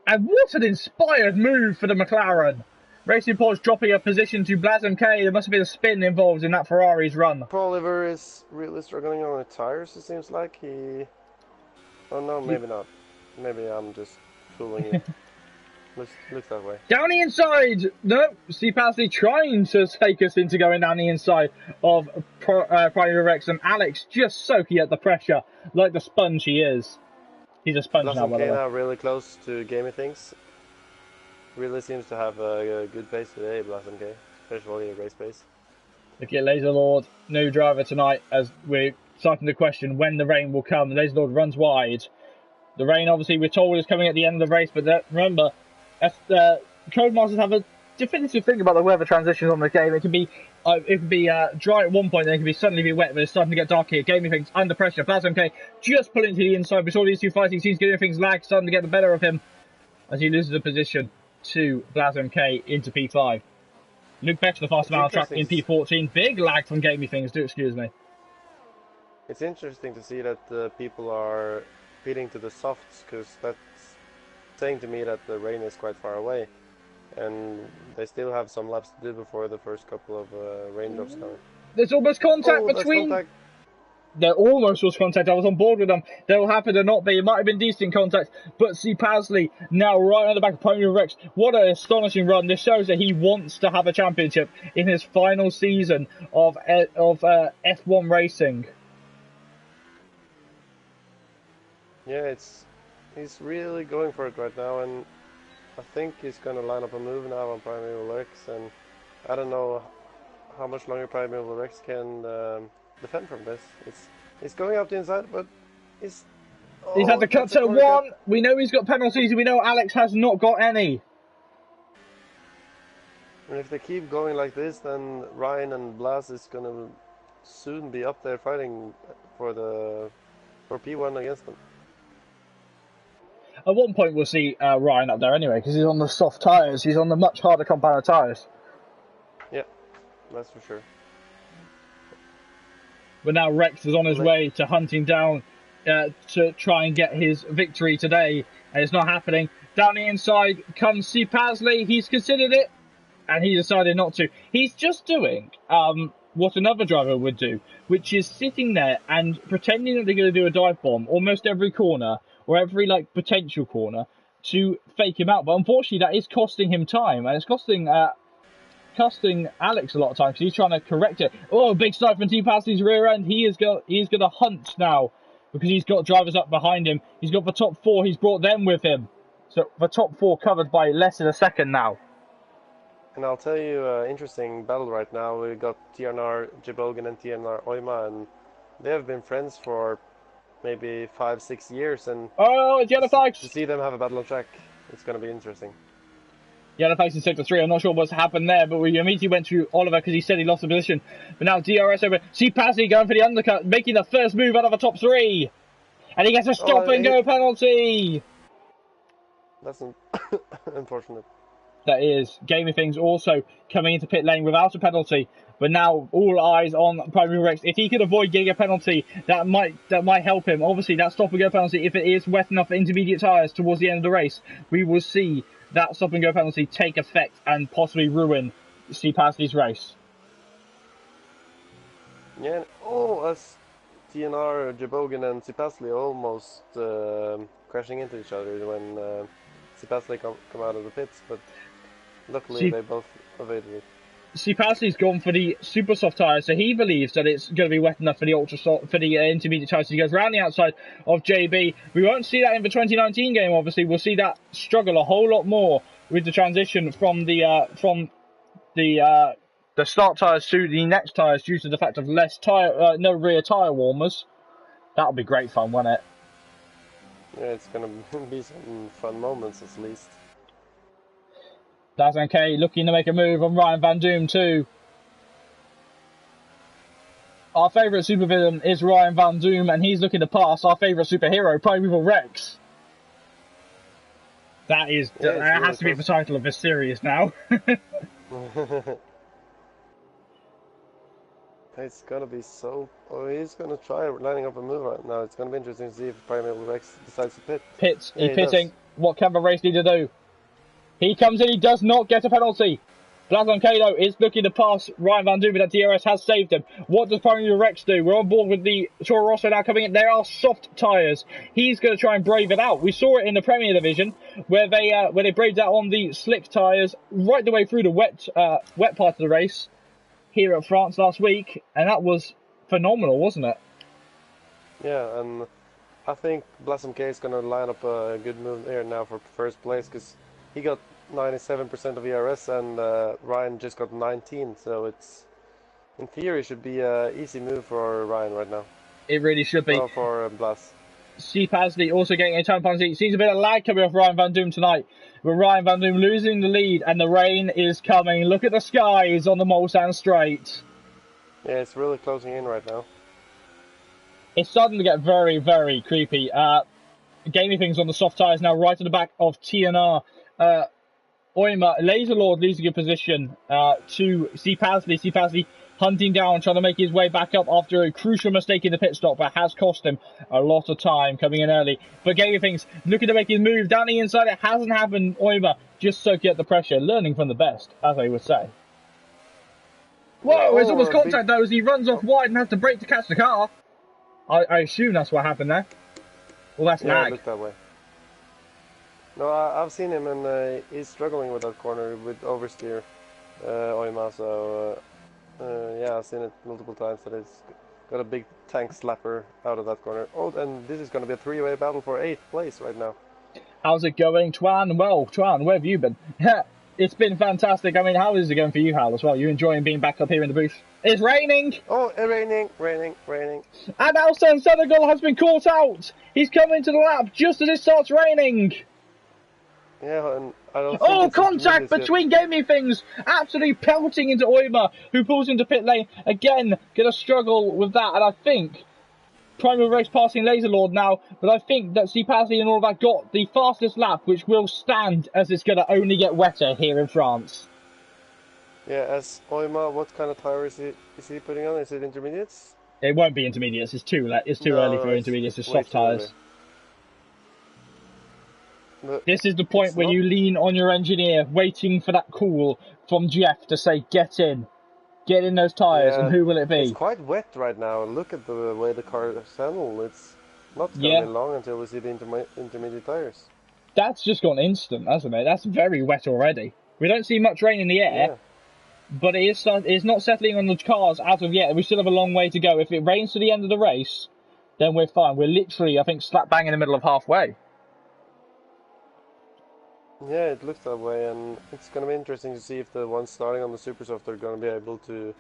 And what an inspired move for the McLaren. Racing Porsche dropping a position to Blasem K. There must have been a spin involved in that Ferrari's run. Paul Oliver is really struggling on the tires, it seems like. Oh no, maybe not. Maybe I'm just fooling you. Looks that way. Down the inside! No, Pazzi trying to take us into going down the inside of Primary Rex, and Alex just soaking at the pressure like the sponge he is. He's a sponge now, by the way. Now really close to Gaming Things. Really seems to have a good pace today, Blasem K, especially a race pace. Look at Laser Lord, new driver tonight, as we're starting to question when the rain will come. Laser Lord runs wide. The rain, obviously, we're told is coming at the end of the race, but remember, Codemasters have a definitive thing about the weather transitions on the game. It can be dry at one point, then it can suddenly be wet, but it's starting to get dark here. Gaming Things under pressure. Blasem K just pulling to the inside. We saw these two fighting. Seems Gaming Things lag, starting to get the better of him as he loses the position to Blasem K into P5. Luke Beck to the fast mile track in P14. Big lag from Gaming Things, do excuse me. It's interesting to see that people are feeding to the softs, because that's saying to me that the rain is quite far away, and they still have some laps to do before the first couple of raindrops come. There's almost contact between... Contact. there almost was contact. I was on board with them. There will happen to not be. It might have been decent contact, but see Pasley now right on the back of Premier Rex. What an astonishing run. This shows that he wants to have a championship in his final season of F1 racing. Yeah, he's really going for it right now, and I think he's going to line up a move now on Primeval Rex, and I don't know how much longer Primeval Rex can defend from this. He's going up the inside, but he's had to cut to one. We know he's got penalties, and we know Alex has not got any. And if they keep going like this, then Ryan and Blas is going to soon be up there fighting for P1 against them. At one point, we'll see Ryan up there anyway, because he's on the soft tyres. He's on the much harder compound tyres. Yeah, that's for sure. But now Rex is on his way to hunting down to try and get his victory today. And it's not happening. Down the inside comes C. Pasley. He's considered it, and he decided not to. He's just doing what another driver would do, which is sitting there and pretending that they're going to do a dive bomb almost every corner, or every potential corner, to fake him out. But unfortunately, that is costing him time, and it's costing Alex a lot of time because he's trying to correct it. Oh, big snipe from T. Pasley's rear end. He is going to hunt now because he's got drivers up behind him. He's got the top four. He's brought them with him. So the top four covered by less than a second now. And I'll tell you, interesting battle right now. We got TNR Jibogan and TNR Oima, and they have been friends for maybe 5-6 years, and it's yellow flags. To see them have a battle on track, it's going to be interesting. Yellow flags in sector 3. I'm not sure what's happened there, but we immediately went to Oliver because he said he lost the position. But now DRS over. See Pasley going for the undercut, making the first move out of the top 3, and he gets a stop and go penalty. That's unfortunate. That is. Gaming Things also coming into pit lane without a penalty. But now all eyes on Primary Rex. If he could avoid getting a penalty, that might help him. Obviously, that stop and go penalty, if it is wet enough for intermediate tyres towards the end of the race, we will see that stop and go penalty take effect and possibly ruin C. Pasley's race. Yeah. As TNR, Jibogan and C. Pasley almost crashing into each other when C. Pasley come out of the pits, but luckily they both evaded it. See, Pasley's gone for the super soft tyres, so he believes that it's going to be wet enough for the ultra soft, for the intermediate tyres. So he goes round the outside of JB. We won't see that in the 2019 game. Obviously, we'll see that struggle a whole lot more with the transition from the start tyres to the next tyres due to the fact of no rear tyre warmers. That'll be great fun, won't it? Yeah, it's going to be some fun moments at least. That's okay, looking to make a move on Ryan Van Doom too. Our favourite supervillain is Ryan Van Doom, and he's looking to pass our favourite superhero, Primeval Rex. That has to be the title of this series now. It's gonna be so... Oh, he's gonna try lining up a move right now. It's gonna be interesting to see if Primeval Rex decides to pit. He's pitting. What can the race leader do? He comes in, he does not get a penalty. Blazon Kalo is looking to pass Ryan Van Doom, but that DRS has saved him. What does Primeval Rex do? We're on board with the Toro Rosso now coming in. There are soft tyres. He's going to try and brave it out. We saw it in the Premier Division where they braved out on the slick tyres right the way through the wet part of the race here at France last week, and that was phenomenal, wasn't it? Yeah, and I think Blossom K is going to line up a good move here now for first place, because he got 97% of ERS and Ryan just got 19, so it's, in theory, should be an easy move for Ryan right now. It really should be. Or for Blas. C. Pasley also getting a time penalty. Seems a bit of lag coming off Ryan Van Doom tonight. But Ryan Van Doom losing the lead, and the rain is coming. Look at the skies on the Mulsanne Straight. Yeah, it's really closing in right now. It's starting to get very, very creepy. Gaming Things on the soft tyres now, right at the back of TNR. Oima, Laser Lord leaves a good position to C. Pasley. C. Pasley hunting down, trying to make his way back up after a crucial mistake in the pit stop, but has cost him a lot of time coming in early. But Gaming Things looking to make his move down the inside. It hasn't happened. Oima just soaking up the pressure, learning from the best, as they would say. Whoa, it's almost contact though as he runs off wide and has to brake to catch the car. I assume that's what happened there. Well, that's Yeah, it lag. looked that way. No, I've seen him and he's struggling with that corner with oversteer, Oima. So yeah, I've seen it multiple times that he's got a big tank slapper out of that corner. Oh, and this is going to be a three-way battle for 8th place right now. How's it going, Twan? Well, Twan, where have you been? It's been fantastic. I mean, how is it going for you, Hal, as well? You enjoying being back up here in the booth? It's raining! Oh, raining. And Alsan Senegal has been caught out! He's coming to the lap just as it starts raining! Yeah, and I don't think Oh, it's contact between yet. gaming things! Absolutely pelting into Oima, who pulls into pit lane. Again, gonna struggle with that, and I think Primal Race passing Laserlord now, but I think that Cipazzi and all of that got the fastest lap, which will stand as it's gonna only get wetter here in France. Yeah, as Oima, what kind of tire is he putting on? Is it intermediates? It won't be intermediates, it's too early No, for intermediates, it's way soft too early. tyres. But This is the point where not... you lean on your engineer, waiting for that call from Jeff to say, get in those tyres, and Yeah, who will it it's be? quite wet right now. Look at the way the car is handled. It's not going to Yeah, be long until we see the intermediate tires. that's just gone instant, hasn't it? That's very wet already. We don't see much rain in the air, Yeah. but it's not settling on the cars as of yet. We still have a long way to go. If it rains to the end of the race, then we're fine. We're literally, I think, slap bang in the middle of halfway. Yeah, it looks that way, and it's going to be interesting to see if the ones starting on the Super Soft are going to be able to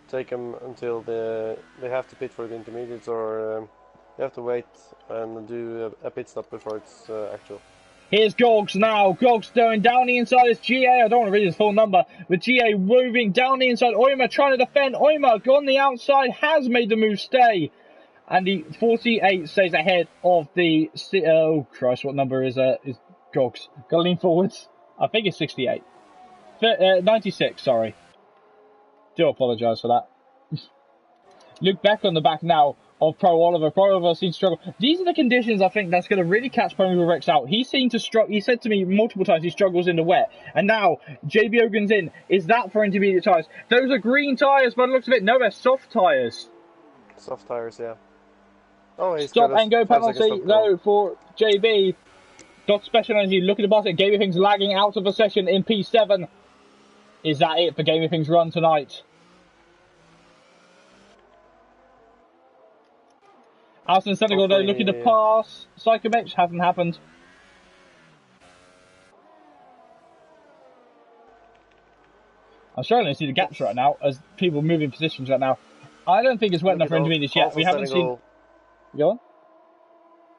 take them until they have to pit for the intermediates, or they have to wait and do a pit stop before it's actual. Here's Gogs now. Gogs going down the inside. It's GA. I don't want to read his full number. With GA moving down the inside. Oima trying to defend. Oima on the outside has made the move stay. And the 48 stays ahead of the... Oh, Christ, what number is Gogs? Gotta lean forwards. I think it's 68. 96, sorry. Do apologise for that. Look back on the back now of Pro Oliver. Pro Oliver seems to struggle. These are the conditions I think that's going to really catch Pro Rex out. He seemed to struggle. He said to me multiple times he struggles in the wet. And now JB Ogan's in. Is that for intermediate tyres? Those are green tyres by the looks of it. No, they're soft tyres. Soft tires, yeah. Oh, he's Stop got a and go 5 second penalty stop though for JB. Dot Special Energy looking to boss it. Gaming Things lagging out of the session in P7. Is that it for Gaming Things run tonight? Alison Senegal though looking to pass. Psychomech hasn't happened. I'm struggling to see the gaps right now as people move in positions right now. I don't think it's wet enough for intermediates yet. We haven't seen. Go on.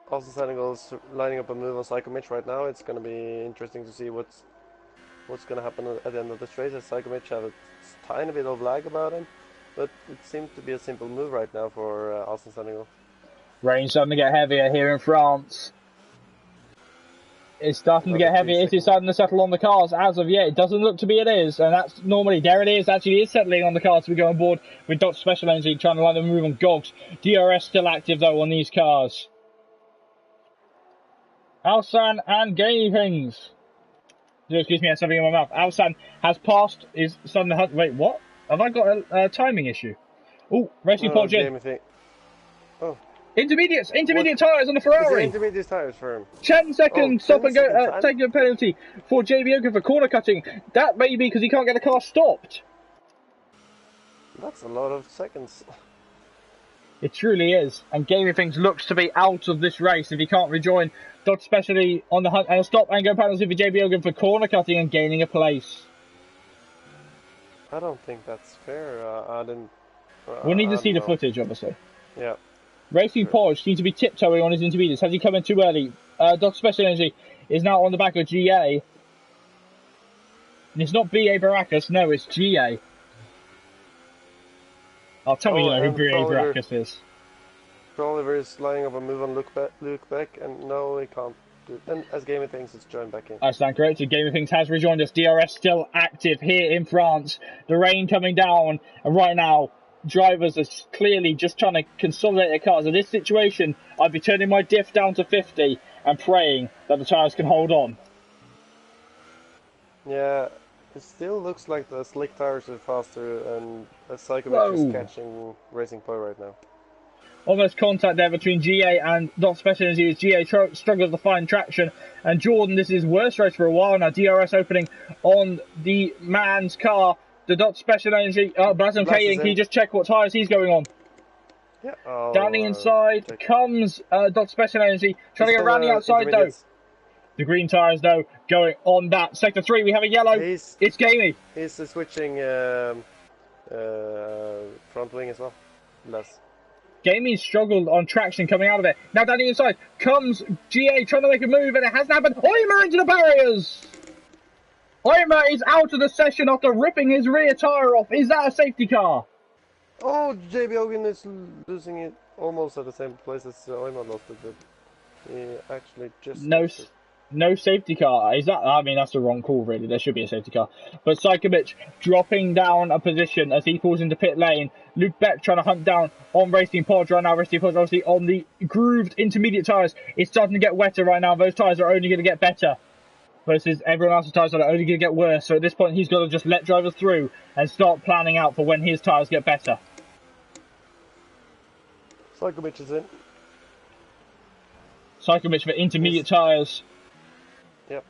Also, Senegal's lining up a move on Psychomich right now. It's going to be interesting to see what's going to happen at the end of this race. As Psychomich have a tiny bit of lag about him, but it seems to be a simple move right now for Austin Senegal. Rain's starting to get heavier here in France. It's starting to get heavier. It is starting to settle on the cars. As of yet, it doesn't look to be it is. And that's normally, there it is. Actually, it is settling on the cars. We go on board with Dr. Special Energy trying to line the move on Gogs. DRS still active though on these cars. Alsan and Gaming Things. Excuse me, I have something in my mouth. Alsan has passed his sudden hunt. Wait, what? Have I got a timing issue? Oh, Racing Pod Oh. Intermediate tyres on the Ferrari. Intermediate tyres for him. 10 seconds, stop and go, taking a penalty for JB Oka for corner cutting. That may be because he can't get the car stopped. That's a lot of seconds. It truly is. And Gaming Things looks to be out of this race if he can't rejoin. Dodge Specialty on the hunt and a stop and go penalty for JB Ogan for corner cutting and gaining a place. I don't think that's fair. I didn't. We'll need to see the footage, obviously. Yeah. Racing Podge seems to be tiptoeing on his intermediates. Has he come in too early? Dr. Special Energy is now on the back of GA. It's not BA Baracus, no, it's GA. I'll tell you who BA Baracus is. Oliver is lining up a move on Luke Beck, and no, he can't do it. And as Gaming Things, it's joined back in. I stand corrected. Gaming Things has rejoined us. DRS still active here in France. The rain coming down, and right now, drivers are clearly just trying to consolidate their cars. In this situation, I'd be turning my diff down to 50 and praying that the tyres can hold on. Yeah, it still looks like the slick tires are faster, and Psychomech is catching Racing Point right now. Almost contact there between GA and Dot Special Energy as GA struggles to find traction. And Jordan, this is worst race for a while now. DRS opening on the man's car. The Dot Special Energy. Blazon K, can you just check what tyres he's going on? Yeah. Down the inside comes Dot Special Energy. Trying to get around the outside though. The green tyres though going on that. Sector 3, we have a yellow. It's Gamey. He's switching front wing as well. Less. Gamey struggled on traction coming out of it. Now down the inside comes GA trying to make a move, and it hasn't happened. Oimer into the barriers! Oimer is out of the session after ripping his rear tyre off. Is that a safety car? Oh, JB Hogan is losing it almost at the same place as Oimer lost it, but he actually just... No safety car. Is that? I mean, that's the wrong call, really. There should be a safety car. But Psychovic dropping down a position as he pulls into pit lane. Luke Beck trying to hunt down on Racing Pod right now. Racing Pod obviously on the grooved intermediate tyres. It's starting to get wetter right now. Those tyres are only going to get better versus everyone else's tyres are only going to get worse. So at this point, he's got to just let drivers through and start planning out for when his tyres get better. Psychovic is in. Psychovic for intermediate tyres. Yep.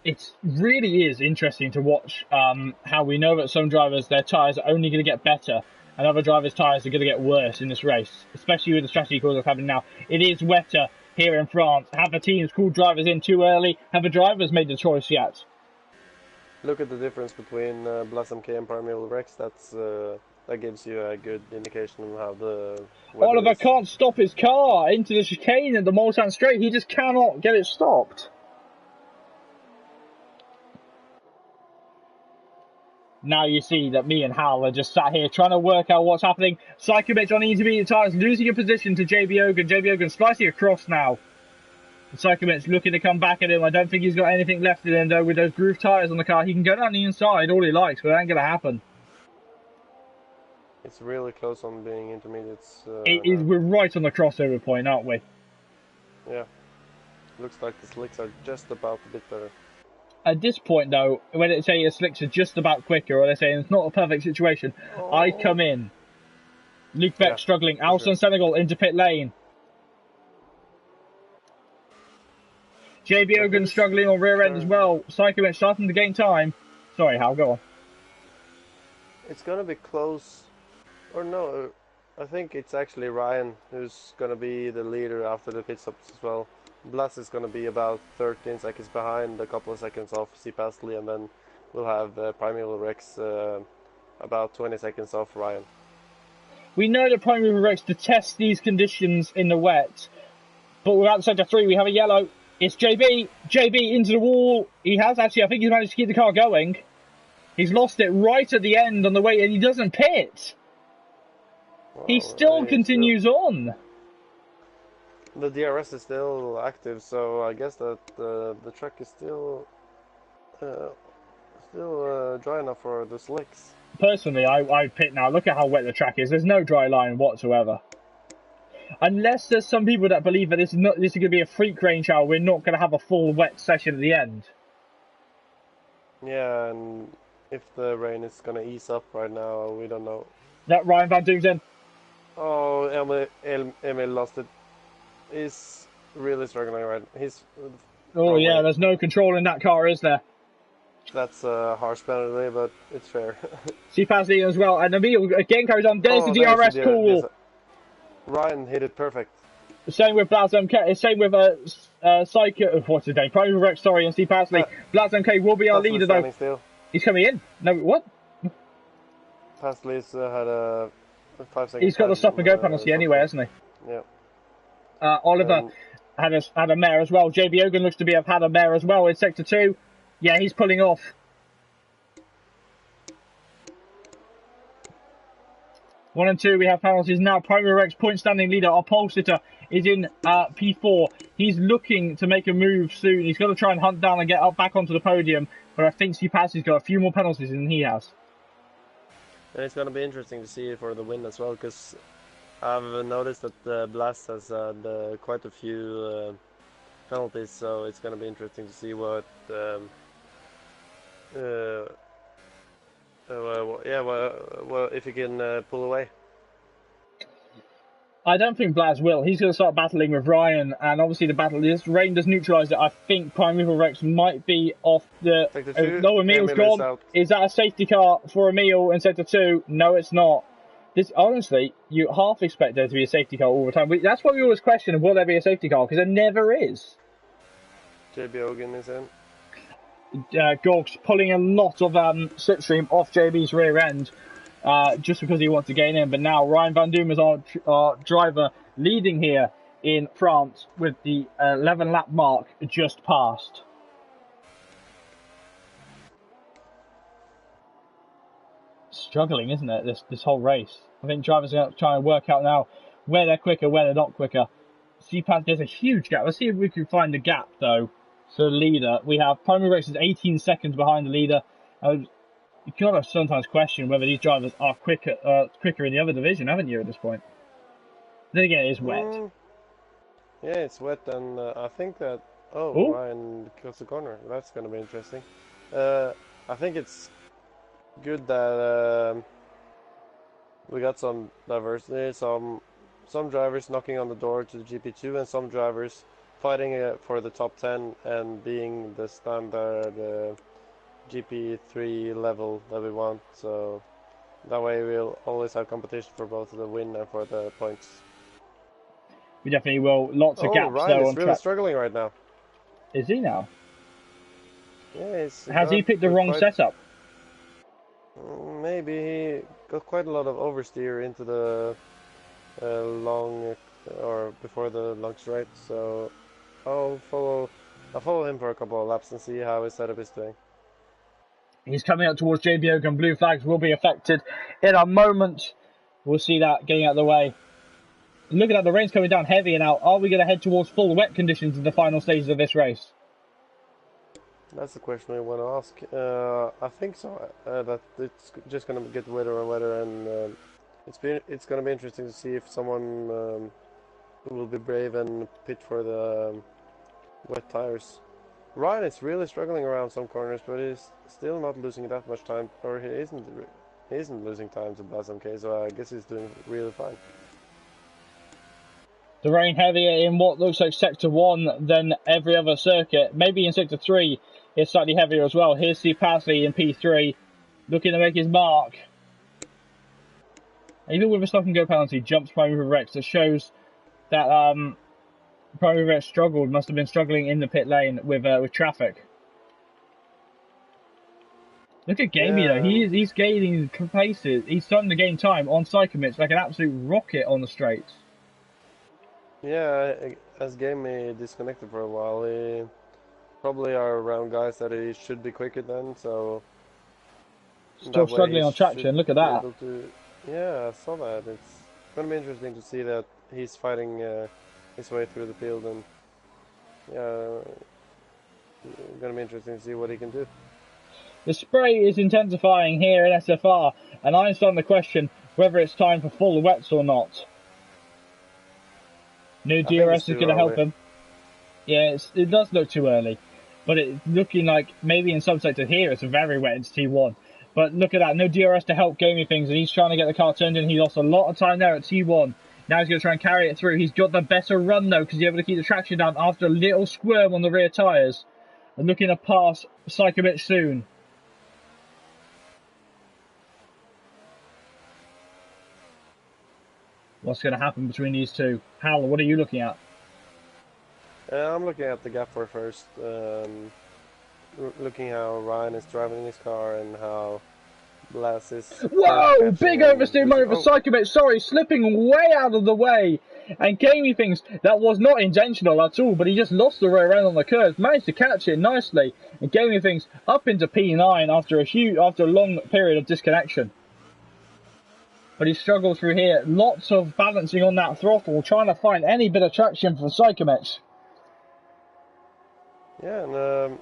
It really is interesting to watch how we know that some drivers, their tyres are only going to get better and other drivers' tyres are going to get worse in this race, especially with the strategy calls that's happening now. It is wetter here in France. Have the teams called drivers in too early? Have the drivers made the choice yet? Look at the difference between Blazon K and Primeval Rex. That gives you a good indication of how the Oliver can't stop his car into the chicane at the Mulsanne Straight. He just cannot get it stopped. Now you see that me and Hal are just sat here trying to work out what's happening. Psychovic on the intermediate tyres, losing a position to JB Hogan. JB Hogan slicing across now. Psychovic looking to come back at him. I don't think he's got anything left in him though with those groove tyres on the car. He can go down the inside all he likes, but that ain't going to happen. It's really close on being intermediates. We're right on the crossover point, aren't we? Yeah. Looks like the slicks are just about a bit better. At this point, though, when they say the slicks are just about quicker, or they're saying it's not a perfect situation, I'd come in. Luke Beck struggling. Alson Senegal into pit lane. JB Hogan struggling on rear end as well. Psychovic starting to gain time. Sorry, Hal, go on. It's going to be close. Or no, I think it's actually Ryan who's going to be the leader after the pit stops as well. Blast is going to be about 13 seconds behind, a couple of seconds off C. Pastley, and then we'll have Primeval Rex about 20 seconds off Ryan. We know that Primeval Rex detests these conditions in the wet, but without sector 3, we have a yellow. It's JB. JB into the wall. He has actually, I think he's managed to keep the car going. He's lost it right at the end on the way, and he doesn't pit. Well, he still continues on. The DRS is still active, so I guess that the track is still dry enough for the slicks. Personally, I'd pit now. Look at how wet the track is. There's no dry line whatsoever. Unless there's some people that believe that this is going to be a freak rain shower, we're not going to have a full wet session at the end. Yeah, and if the rain is going to ease up right now, we don't know. That Ryan Van Doom's in. Oh, Emil lost it. He's really struggling right. Yeah, there's no control in that car, is there? That's a harsh penalty, but it's fair. See Pasley as well, and Emil again carries on. There's the DRS call. Ryan hit it perfect. Same with Blazon K. Same with Psycho. What's his name? Primeval Rex. Sorry, and Steve Pasley. Blazon K will be our leader though. Still. He's coming in. No, what? Pasley's had a 5 seconds. He's got the stop and go penalty anyway, hasn't he? Yeah. Oliver had a mare as well. JB Hogan looks to have had a mare as well in sector 2. Yeah, he's pulling off. One and two, we have penalties now. Primeval Rex point standing leader. Our pole sitter is in P4. He's looking to make a move soon. He's got to try and hunt down and get up back onto the podium. But I think Cipazzi's got a few more penalties than he has. And it's going to be interesting to see for the win as well, because I've noticed that Blast has had quite a few penalties, so it's going to be interesting to see what if he can pull away. I don't think Blaz will. He's going to start battling with Ryan, and obviously the battle is rain does neutralise it. I think Primeval Rex might be off the. Sector 2. No, Emil's Emil is gone. out. Is that a safety car for Emil in sector 2? No, it's not. This honestly, you half expect there to be a safety car all the time. That's why we always question: will there be a safety car? Because there never is. JB Hogan is in. Gorg's pulling a lot of slipstream off JB's rear end. Just because he wants to gain in, but now Ryan Van Doom is our driver leading here in France with the 11 lap mark just passed. Struggling, isn't it, this whole race? I think drivers are trying to work out now where they're quicker, where they're not quicker. CPAS, there's a huge gap. Let's see if we can find the gap though. So the leader, we have Primary Race is 18 seconds behind the leader. You gotta sometimes question whether these drivers are quicker in the other division, haven't you, at this point? Then again, it is wet. Yeah, it's wet, and I think that... Oh, Ryan kills the corner. That's gonna be interesting. I think it's good that we got some diversity, some drivers knocking on the door to the GP2, and some drivers fighting for the top 10 and being the standard Gp3 level that we want, so that way we'll always have competition for both the win and for the points. We definitely will. Lots of gaps Ryan though is on really track. struggling right now. Is he now? Yeah, has he picked the wrong setup? Maybe he got quite a lot of oversteer into the long or before the long straight, so I'll follow him for a couple of laps and see how his setup is doing. He's coming up towards JB Hogan. Blue flags will be affected in a moment. We'll see that getting out of the way. Look at that, the rain's coming down heavy now. Are we going to head towards full wet conditions in the final stages of this race? That's the question we want to ask. I think so. That it's just going to get wetter and wetter, and it's going to be interesting to see if someone will be brave and pit for the wet tires. Ryan is really struggling around some corners, but he's still not losing that much time, or he isn't losing time to Blaz MK, so I guess he's doing really fine. The rain heavier in what looks like Sector 1 than every other circuit. Maybe in Sector 3 it's slightly heavier as well. Here's Steve Pasley in P3, looking to make his mark. Even with a stop and go penalty, jumps Primary Rex. That shows that Primary Rex struggled, must have been struggling in the pit lane with traffic. Look at Gamey though, he's gaining paces. He's starting to gain time on cyclemits like an absolute rocket on the straights. Yeah, as Gamey disconnected for a while, he probably are around guys that he should be quicker than, so... Still struggling on traction, look at that. Yeah, I saw that. It's going to be interesting to see that he's fighting his way through the field, and yeah, going to be interesting to see what he can do. The spray is intensifying here in SFR, and I'm starting to question whether it's time for full wets or not. New DRS is going to help him. Yeah, it does look too early, but it's looking like maybe in some sectors here it's very wet in T1. But look at that, no DRS to help gaming things, and he's trying to get the car turned in. He lost a lot of time there at T1. Now he's going to try and carry it through. He's got the better run though, because he's able to keep the traction down after a little squirm on the rear tyres. And looking to pass Psychomich soon. What's going to happen between these two? Hal, what are you looking at? I'm looking at the gap for first. Looking how Ryan is driving his car and how Blaz is... Whoa! Big oversteer moment for Psychomich. Sorry, slipping way out of the way. And Gamey thinks that was not intentional at all, but he just lost the way around on the curves. Managed to catch it nicely. And Gamey thinks up into P9 after a long period of disconnection. But he struggles through here. Lots of balancing on that throttle, trying to find any bit of traction for Psychomich. Yeah, and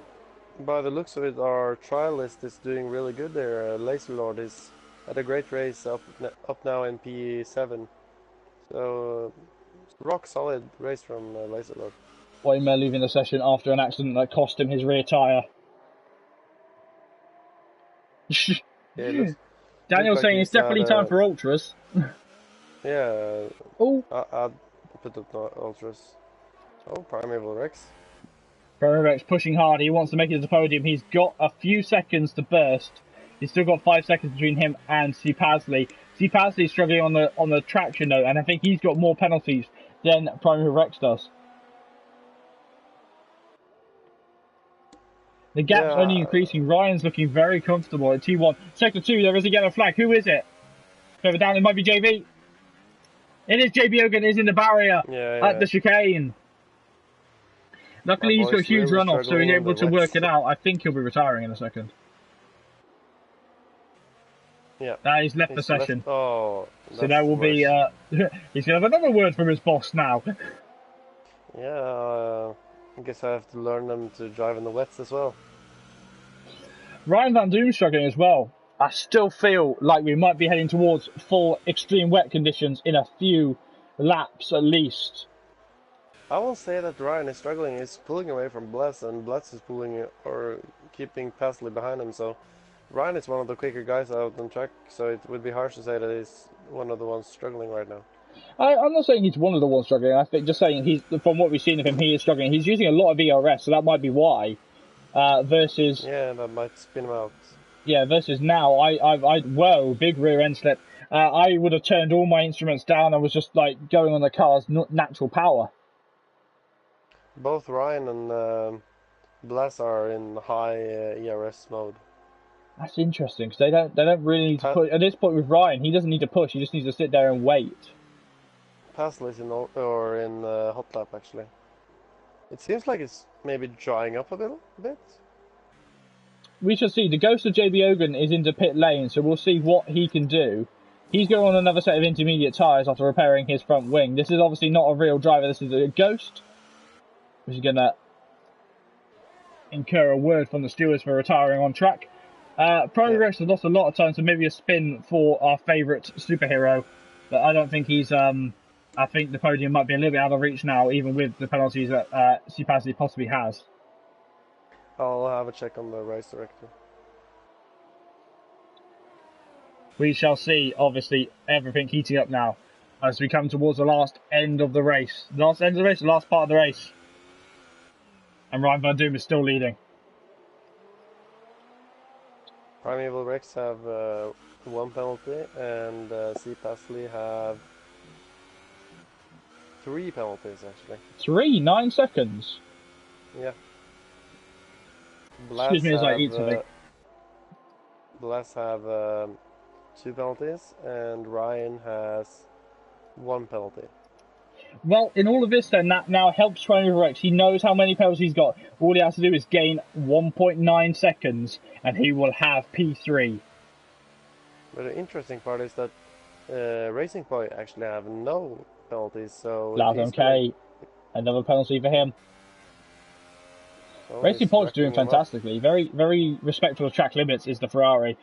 by the looks of it, our trial list is doing really good there. Laser Lord is at a great race up now in P7. So, rock solid race from Laser Lord. Boymer leaving the session after an accident that cost him his rear tyre. Yeah, Daniel's saying it's definitely time for ultras. Yeah, Yeah, Oh, I'd put up the ultras. Oh, Primeval Rex. Rex pushing hard. He wants to make it to the podium. He's got a few seconds to burst. He's still got 5 seconds between him and C. Pasley. C. Pasley's struggling on the traction though, and I think he's got more penalties than Primary Rex does. The gap's only increasing. Ryan's looking very comfortable at T1. Sector 2, there is a yellow flag. Who is it? Further down, it might be JB. It is JB Hogan. Is in the barrier at the chicane. Luckily, he's got a huge really runoff, so he's able to work it wets. out. I think he'll be retiring in a second. Yeah. He's left the session. Oh, so that will be. He's going to have another word from his boss now. Yeah, I guess I have to learn them to drive in the wets as well. Ryan Van Doom's struggling as well. I still feel like we might be heading towards full extreme wet conditions in a few laps at least. I will say that Ryan is struggling. He's pulling away from Bless, and Bless is pulling or keeping Pasley behind him. So Ryan is one of the quicker guys out on track. So it would be harsh to say that he's one of the ones struggling right now. I'm not saying he's one of the ones struggling. I think just saying he's from what we've seen of him, he is struggling. He's using a lot of ERS, so that might be why. Versus that might spin him out. Yeah, versus now, whoa, big rear end slip. I would have turned all my instruments down and was just like going on the car's natural power. Both Ryan and Bless are in high ERS mode. That's interesting because they don't really need to push. At this point with Ryan, he doesn't need to push. He just needs to sit there and wait. Pasley's in hot lap actually. It seems like it's maybe drying up a bit. We shall see. The ghost of JB Ogan is into pit lane, so we'll see what he can do. He's going on another set of intermediate tyres after repairing his front wing. This is obviously not a real driver. This is a ghost, which is going to incur a word from the stewards for retiring on track. Rex has lost a lot of time, so maybe a spin for our favourite superhero. But I don't think he's... I think the podium might be a little bit out of reach now, even with the penalties that Cipazzi possibly has. I'll have a check on the race director. We shall see, obviously, everything heating up now as we come towards the last end of the race. The last end of the race, the last part of the race. And Ryan Van Doom is still leading. Primeval Rex have 1 penalty, and C. Pasley have 3 penalties actually. 9 seconds? Yeah. Excuse me as I eat something. Bless have 2 penalties, and Ryan has 1 penalty. Well, in all of this then, that now helps Primeval Rex. He knows how many penalties he's got. All he has to do is gain 1.9 seconds, and he will have P3. But the interesting part is that Racing Boy actually have no penalties, so... Loudon K, another penalty for him. Racing Point's doing fantastically. Very, very respectful of track limits is the Ferrari.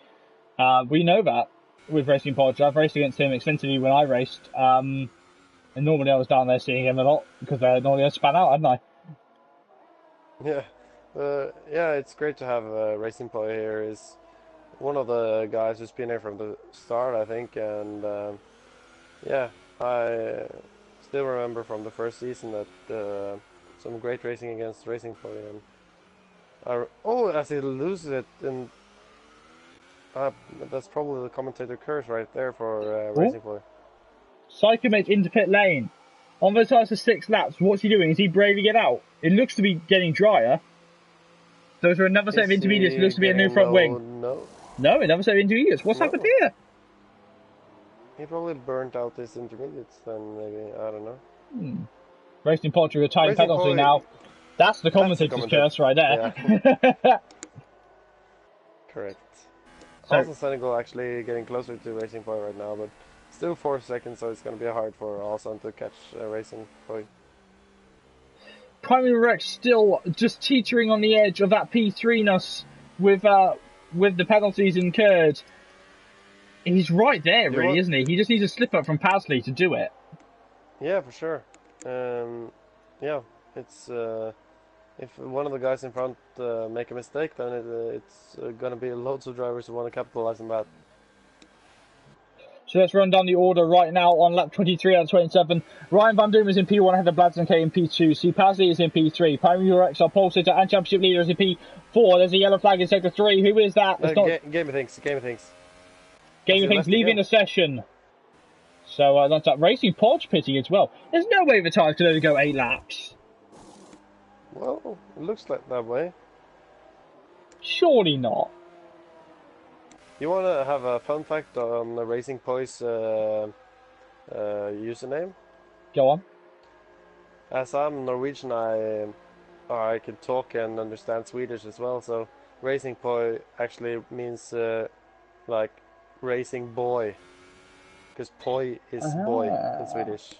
We know that with Racing Pod. I've raced against him extensively when I raced. And normally I was down there seeing him a lot because normally I span out, hadn't I? Yeah. Yeah, it's great to have Racing Pod here. He's one of the guys who's been here from the start, I think. And yeah, I still remember from the first season that some great racing against Racing Pod. And as he loses it, and that's probably the commentator curse right there for Racing Boy. Psychomate into pit lane. On the sides of 6 laps, what's he doing? Is he braving it out? It looks to be getting drier. So is there another set of intermediates? It looks to be a new front wing. No, another set of intermediates. What's happened here? He probably burnt out his intermediates then, maybe. I don't know. Racing Poultry with a time penalty now. That's the commentator's curse right there. Yeah. Correct. So, also Senegal actually getting closer to Racing Point right now, but still 4 seconds, so it's going to be hard for Alson to catch Racing Point. Primeval Rex still just teetering on the edge of that P3-ness with the penalties incurred. He's right there, really, isn't he? He just needs a slip up from Pasley to do it. Yeah, for sure. Yeah, it's if one of the guys in front make a mistake, then it's going to be loads of drivers who want to capitalize on that. So let's run down the order right now on lap 23 out of 27. Ryan Van Doom is in P1 ahead of Bladson K in P2. C. Pasley is in P3. Pyro Rex, our pole sitter and championship leader, is in P4. There's a yellow flag in sector 3. Who is that? It's not... Game of Things. Game of Things leaving the session. So that's that. Racing Podge pitting as well. There's no way the tires could only go 8 laps. Well, it looks like that way. Surely not. You want to have a fun fact on the Racing Poise username? Go on. As I'm Norwegian, I can talk and understand Swedish as well. So Racing Poi actually means like racing boy, because poi is boy in Swedish.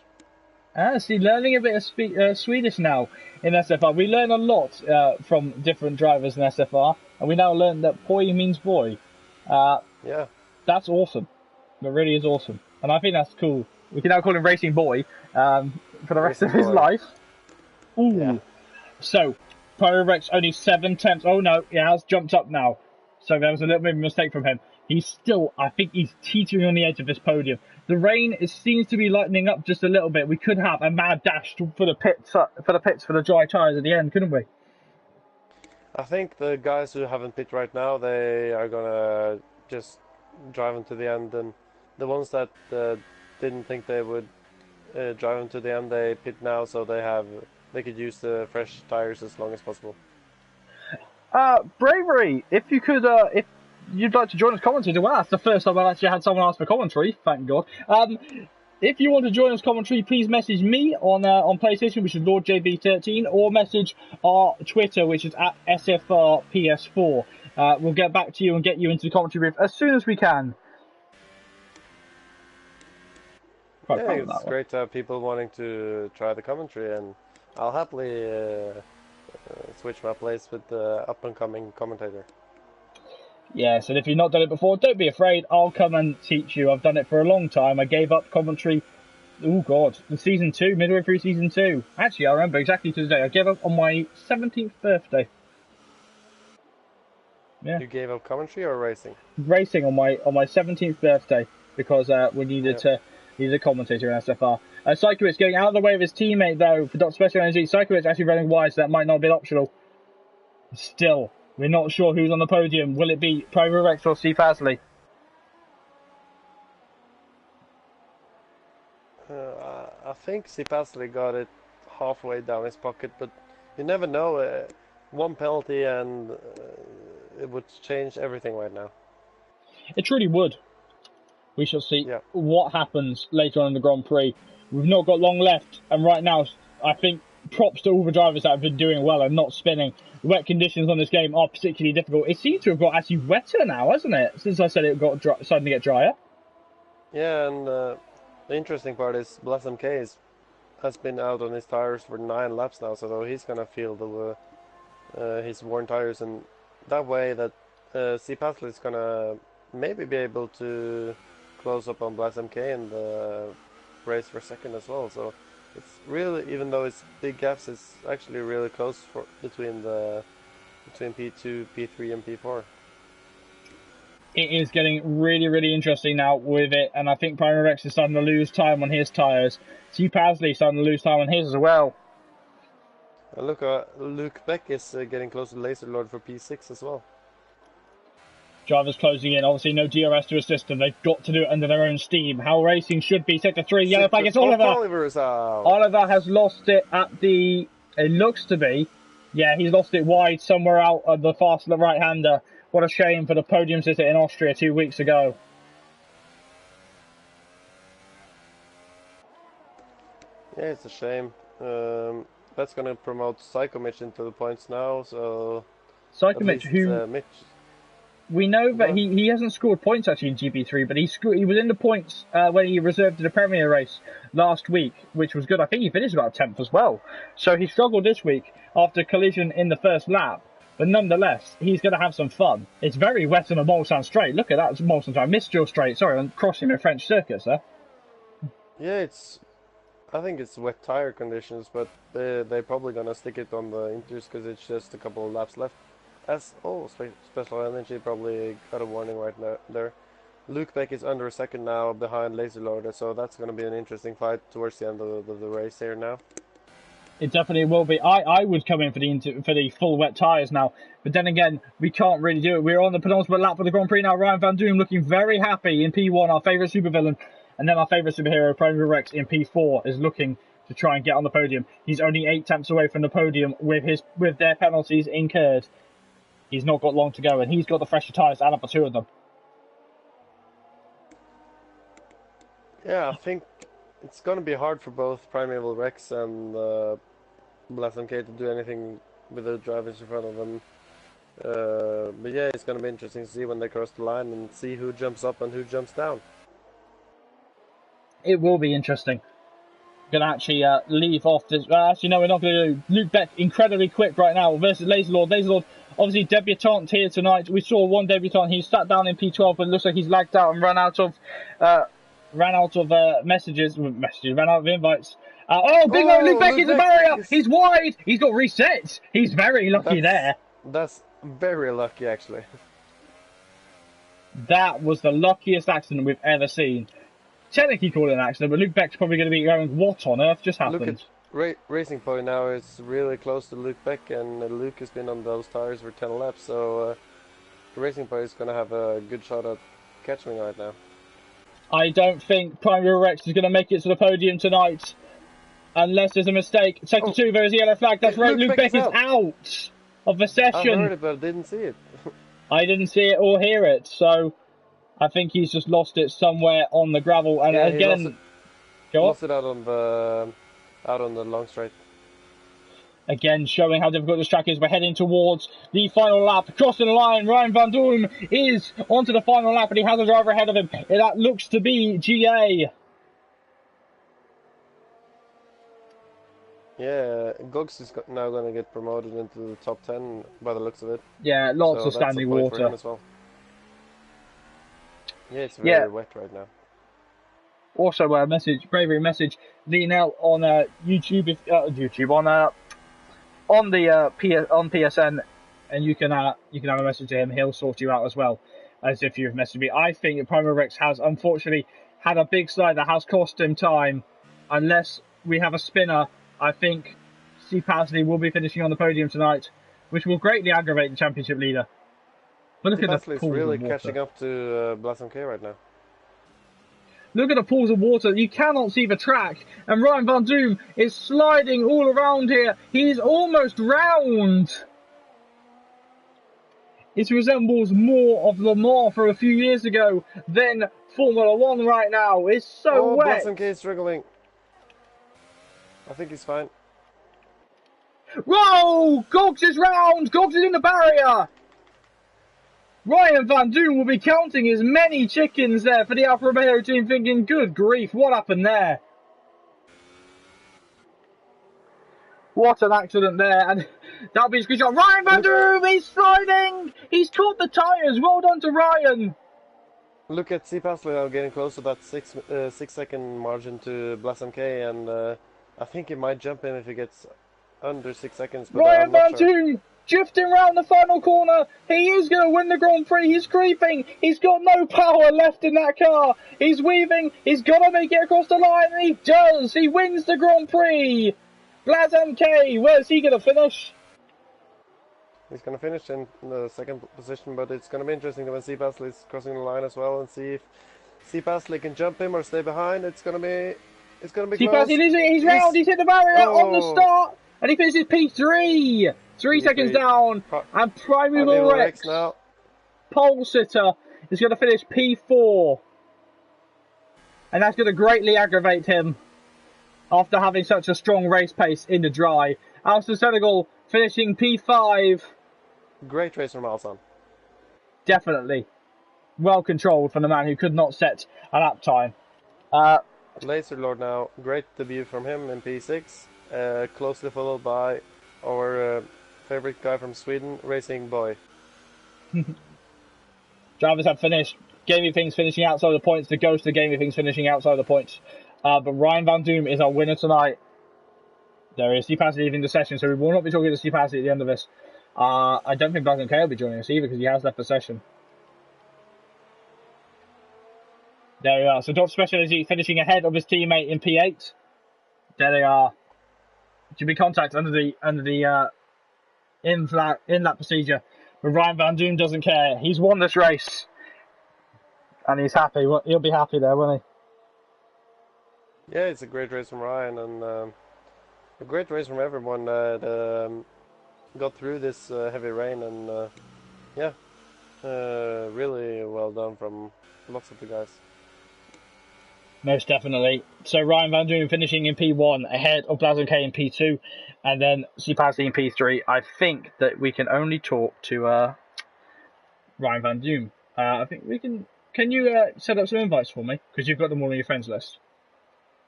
See, learning a bit of Swedish now in SFR. We learn a lot from different drivers in SFR, and we now learn that poi means boy. Yeah. That's awesome. That really is awesome. And I think that's cool. We can now call him Racing Boy for the rest of his life. Ooh. Yeah. So, Pyro Rex only 7 tenths. Oh no, he has jumped up now. So there was a little bit of a mistake from him. He's still, I think he's teetering on the edge of this podium. The rain seems to be lightening up just a little bit. We could have a mad dash for the pits for the dry tyres at the end, couldn't we? I think the guys who haven't pit right now, they are gonna just drive them to the end, and the ones that didn't think they would drive them to the end, they pit now, so they could use the fresh tires as long as possible. Bravery, if you could, if you'd like to join us commentating, well, that's the first time I've actually had someone ask for commentary, thank God. If you want to join us commentary, please message me on PlayStation, which is LordJB13, or message our Twitter, which is at SFRPS4. We'll get back to you and get you into the commentary booth as soon as we can. Yeah, it's great to have people wanting to try the commentary, and I'll happily switch my place with the up-and-coming commentator. Yes, and if you've not done it before, don't be afraid. I'll come and teach you. I've done it for a long time. I gave up commentary, oh God, in Season 2, midway through Season 2. Actually, I remember exactly to the day. I gave up on my 17th birthday. Yeah. You gave up commentary or racing? Racing on my 17th birthday, because we needed a commentator in SFR. Psychowitz getting out of the way of his teammate, though, for Special Energy. Psychowitz actually running wide, so that might not have been optional. Still, we're not sure who's on the podium. Will it be Pyro Rex or C. Pasley? I think C. Pasley got it halfway down his pocket, but you never know. One penalty and it would change everything right now. It truly would. We shall see what happens later on in the Grand Prix. We've not got long left, and right now, I think props to all the drivers that have been doing well and not spinning. The wet conditions on this game are particularly difficult. It seems to have got actually wetter now, hasn't it? Since I said it got starting to get drier. Yeah, and the interesting part is Blossom K has been out on his tires for 9 laps now, so he's gonna feel his worn tires, and that way that C. Pasley is gonna maybe be able to close up on Blossom K and race for second as well. So it's really, even though it's big gaps, it's actually really close between P2, P3, and P4. It is getting really, really interesting now with it, and I think Pyro Rex is starting to lose time on his tyres. C. Pasley starting to lose time on his as well. And look, Luke Beck is getting close to Laser Lord for P6 as well. Drivers closing in. Obviously, no DRS to assist them. They've got to do it under their own steam. How racing should be. Sector 3, yellow flag. It's Oliver. Oliver's out. Oliver has lost it at the... It looks to be. Yeah, he's lost it wide somewhere out of the fast right-hander. What a shame for the podium sitter in Austria 2 weeks ago. Yeah, it's a shame. That's going to promote Psycho Mitch into the points now. So Psycho Mitch, who... Mitch. We know that he hasn't scored points actually in GP3, but he was in the points when he reserved in the Premier race last week, which was good. I think he finished about 10th as well. So he struggled this week after a collision in the first lap. But nonetheless, he's going to have some fun. It's very wet on the Mulsanne Straight. Look at that, it's Mulsanne Straight. Mistral Straight, sorry, I'm crossing the French circuits there. Yeah, I think it's wet tire conditions, but they're probably going to stick it on the inters because it's just a couple of laps left. Special Energy probably got a warning right there. Luke Beck is under a second now behind Laser Lord, so that's going to be an interesting fight towards the end of the race here now. It definitely will be. I would come in for the full wet tyres now, but then again, we can't really do it. We're on the penultimate lap for the Grand Prix now. Ryan Van Doom looking very happy in P1, our favourite supervillain, and then our favourite superhero, Premier Rex, in P4 is looking to try and get on the podium. He's only 8 tenths away from the podium with their penalties incurred. He's not got long to go, and he's got the fresher tyres out of the 2 of them. Yeah, I think it's going to be hard for both Primeval Rex and Blast MK to do anything with the drivers in front of them. But yeah, it's going to be interesting to see when they cross the line and see who jumps up and who jumps down. It will be interesting. Going to actually leave off this. Actually, no, we're not going to do. Luke Beck incredibly quick right now versus Laser Lord. Laser Lord, obviously debutant here tonight. We saw one debutant. He sat down in P12, but it looks like he's lagged out and ran out of messages, ran out of invites. Big old Luke Beck is the barrier. He's wide. He's got reset. He's very lucky there. That's very lucky, actually. That was the luckiest accident we've ever seen. Technically called it an accident, but Luke Beck's probably going to be going, what on earth just happened? Look at Racing Point now is really close to Luke Beck, and Luke has been on those tires for 10 laps, so Racing Point is going to have a good shot at catching me right now. I don't think Primary Rex is going to make it to the podium tonight, unless there's a mistake. Sector 2, there is a yellow flag. That's right, Luke Beck is out of the session. I heard it, but I didn't see it. I didn't see it or hear it, so I think he's just lost it somewhere on the gravel. And yeah, again, lost it out on the long straight. Again, showing how difficult this track is. We're heading towards the final lap. Crossing the line, Ryan Van Doom is onto the final lap, and he has a driver ahead of him. That looks to be GA. Yeah, Gogs is now going to get promoted into the top 10 by the looks of it. Yeah, lots of standing water. For him as well. Yeah, it's very wet right now. Also, bravery message, VNL on YouTube, on PSN, and you can have a message to him. He'll sort you out as well as if you've messaged me. I think that Primal Rex has unfortunately had a big slide that has cost him time. Unless we have a spinner, I think C. Pasley will be finishing on the podium tonight, which will greatly aggravate the championship leader. But look at the pools really of water. catching up to Blossom K right now. Look at the pools of water. You cannot see the track. And Ryan Van Doom is sliding all around here. He's almost round. It resembles more of Le Mans for a few years ago than Formula 1 right now. It's so wet. Blossom K is struggling. I think he's fine. Whoa! Gogs is round! Gogs is in the barrier! Ryan Van Doom will be counting his many chickens there for the Alfa Romeo team, thinking, good grief, what happened there? What an accident there, and that'll be a screenshot. Ryan Van Doom, he's sliding! He's caught the tyres, well done to Ryan! Look at C. Pasley now getting close to that 6 second margin to Blossom K, and I think he might jump in if he gets under 6 seconds. But Ryan Van Doom! Drifting round the final corner. He is going to win the Grand Prix. He's creeping. He's got no power left in that car. He's weaving. He's got to make it across the line. And he does. He wins the Grand Prix. Blaz MK, where's he going to finish? He's going to finish in the second position, but it's going to be interesting when C. Pasley is crossing the line as well, and see if C. Pasley can jump him or stay behind. It's going to be close. C. Pasley, he's round. He's hit the barrier on the start. And he finishes P3. 3 seconds down. And Primeval Rex, now. pole sitter, is going to finish P4. And that's going to greatly aggravate him after having such a strong race pace in the dry. Alistair Senegal finishing P5. Great race from Alsan. Definitely. Well controlled from the man who could not set an lap time. Laser Lord now. Great debut from him in P6. Closely followed by our favorite guy from Sweden, Racing Boy. Drivers have finished. Gaming Things finishing outside the points. The Ghost of Gaming Things finishing outside the points. But Ryan Van Doom is our winner tonight. There is Steve Pasley leaving the session, so we will not be talking to Steve Pasley at the end of this. I don't think Black and K will be joining us either because he has left the session. There we are. So Dot Specialty finishing ahead of his teammate in P8. There they are. Should be contact under the in that procedure. But Ryan Van Doom doesn't care. He's won this race, and he's happy. He'll be happy there, won't Yeah, it's a great race from Ryan and a great race from everyone that got through this heavy rain and yeah, really well done from lots of the guys. Most definitely. So Ryan Van Doom finishing in P1 ahead of Blazon K in P2, and then Sipazzi in P3. I think that we can only talk to Ryan Van Doom. I think we can. Can you set up some invites for me? Because you've got them all on your friends list.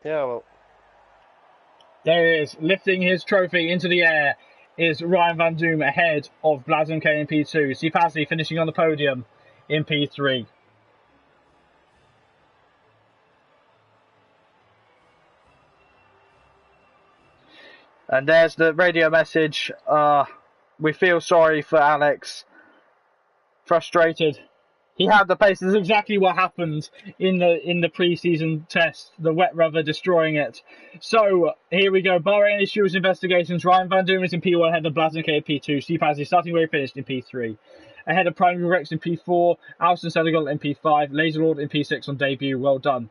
Yeah, well. There he is, lifting his trophy into the air, is Ryan Van Doom ahead of Blazon K in P2. Sipazzi finishing on the podium in P3. And there's the radio message. We feel sorry for Alex. Frustrated. He had the pace. This is exactly what happened in the pre-season test. The wet rubber destroying it. So here we go. Barring any serious investigations, Ryan Van Doom is in P1 ahead of Blazon K in P2. Sipazzi starting where he finished in P3. Ahead of Primary Rex in P4. Alston Senegal in P5. Laserlord in P6 on debut. Well done.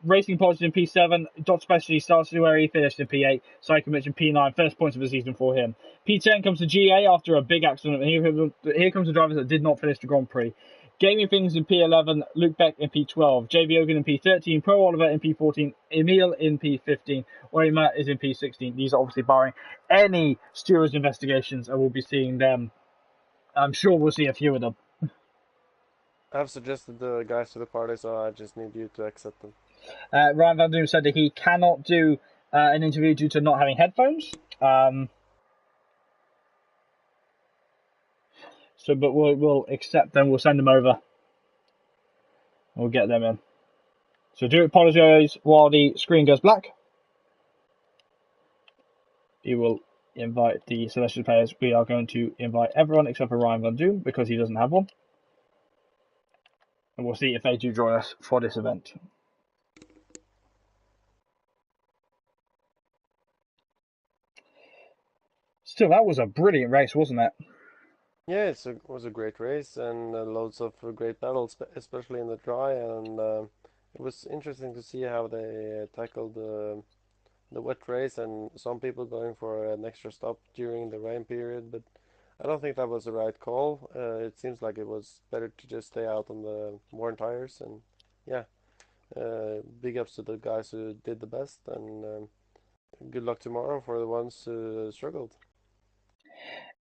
Racing Pods in P7, Dot Specialty starts where he finished in P8, Psychomich in P9, first points of the season for him. P10 comes to GA after a big accident. Here comes the drivers that did not finish the Grand Prix. Gaming Things in P11, Luke Beck in P12, JB Ogan in P13, Pro Oliver in P14, Emil in P15, Oyma is in P16. These are obviously barring any stewards investigations, and we'll be seeing them. I'm sure we'll see a few of them. I've suggested the guys to the party, so I just need you to accept them. Ryan Van Doom said that he cannot do an interview due to not having headphones. But we'll accept them. We'll send them over. We'll get them in. So do apologise while the screen goes black. We will invite the Celestial players. We are going to invite everyone except for Ryan Van Doom because he doesn't have one. And we'll see if they do join us for this event. Still, that was a brilliant race, wasn't it? Yeah, it was a great race and loads of great battles, especially in the dry. And it was interesting to see how they tackled the wet race and some people going for an extra stop during the rain period. But I don't think that was the right call. It seems like it was better to just stay out on the worn tires. And yeah, big ups to the guys who did the best, and good luck tomorrow for the ones who struggled.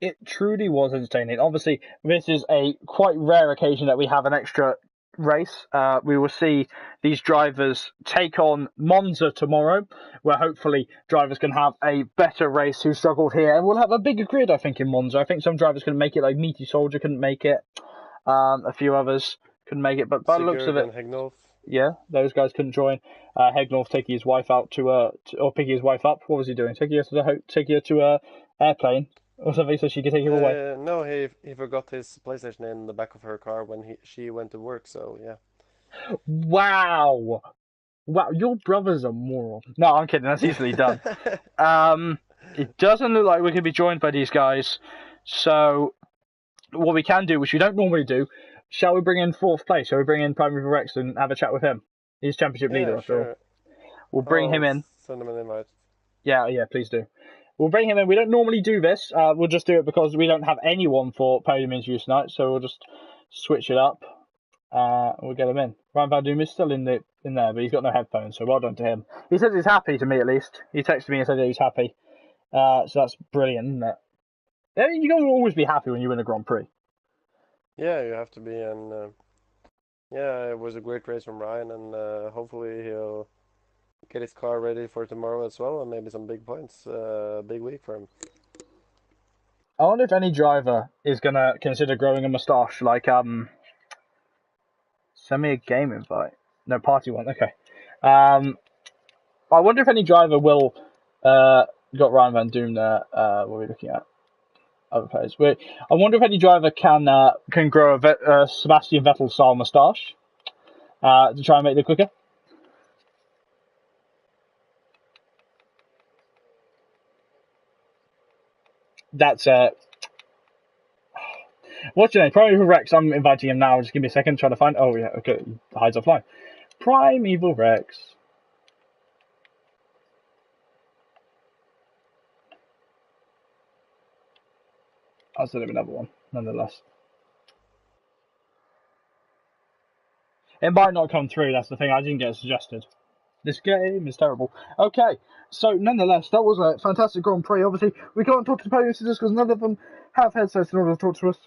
It truly was entertaining. Obviously, this is a quite rare occasion that we have an extra race. We will see these drivers take on Monza tomorrow, where hopefully drivers can have a better race who struggled here. And we'll have a bigger grid, I think, in Monza. I think some drivers couldn't make it, like Meaty Soldier couldn't make it. A few others couldn't make it, but by the looks of it, yeah, those guys couldn't join. Hegnolf taking his wife out or picking his wife up. What was he doing? Taking her to a airplane or something so she could take him away. No, he forgot his PlayStation in the back of her car when she went to work. So yeah. Wow, your brother's a moron. No, I'm kidding. That's easily done. It doesn't look like we can be joined by these guys. So what we can do, which we don't normally do, shall we bring in fourth place? Shall we bring in Primary Rex and have a chat with him? He's championship leader after all. We'll bring him in. Send him an invite. Yeah, please do. We'll bring him in. We don't normally do this. We'll just do it because we don't have anyone for podium interviews tonight, so we'll just switch it up. We'll get him in. Ryan Van Doom is still in there, but he's got no headphones, so well done to him. He says he's happy, to me at least. He texted me and said that he's happy. So that's brilliant, isn't it? I mean, you can always be happy when you win a Grand Prix. Yeah, you have to be, and yeah, it was a great race from Ryan, and hopefully he'll get his car ready for tomorrow as well, and maybe some big points. Big week for him. I wonder if any driver is gonna consider growing a moustache. Like, send me a game invite. No, party one. Okay. I wonder if any driver will. Got Ryan Van Doom there. What are we looking at? Other players. I wonder if any driver can grow a Sebastian Vettel style moustache. to try and make it quicker. That's what's your name? Primeval Rex. I'm inviting him now. Just give me a second. Trying to find. Oh yeah, okay. He hides offline. Primeval Rex. I'll send him another one, nonetheless. It might not come through. That's the thing. I didn't get it suggested. This game is terrible. Okay, so nonetheless, that was a fantastic Grand Prix. Obviously, we can't talk to the podium sisters because none of them have headsets in order to talk to us.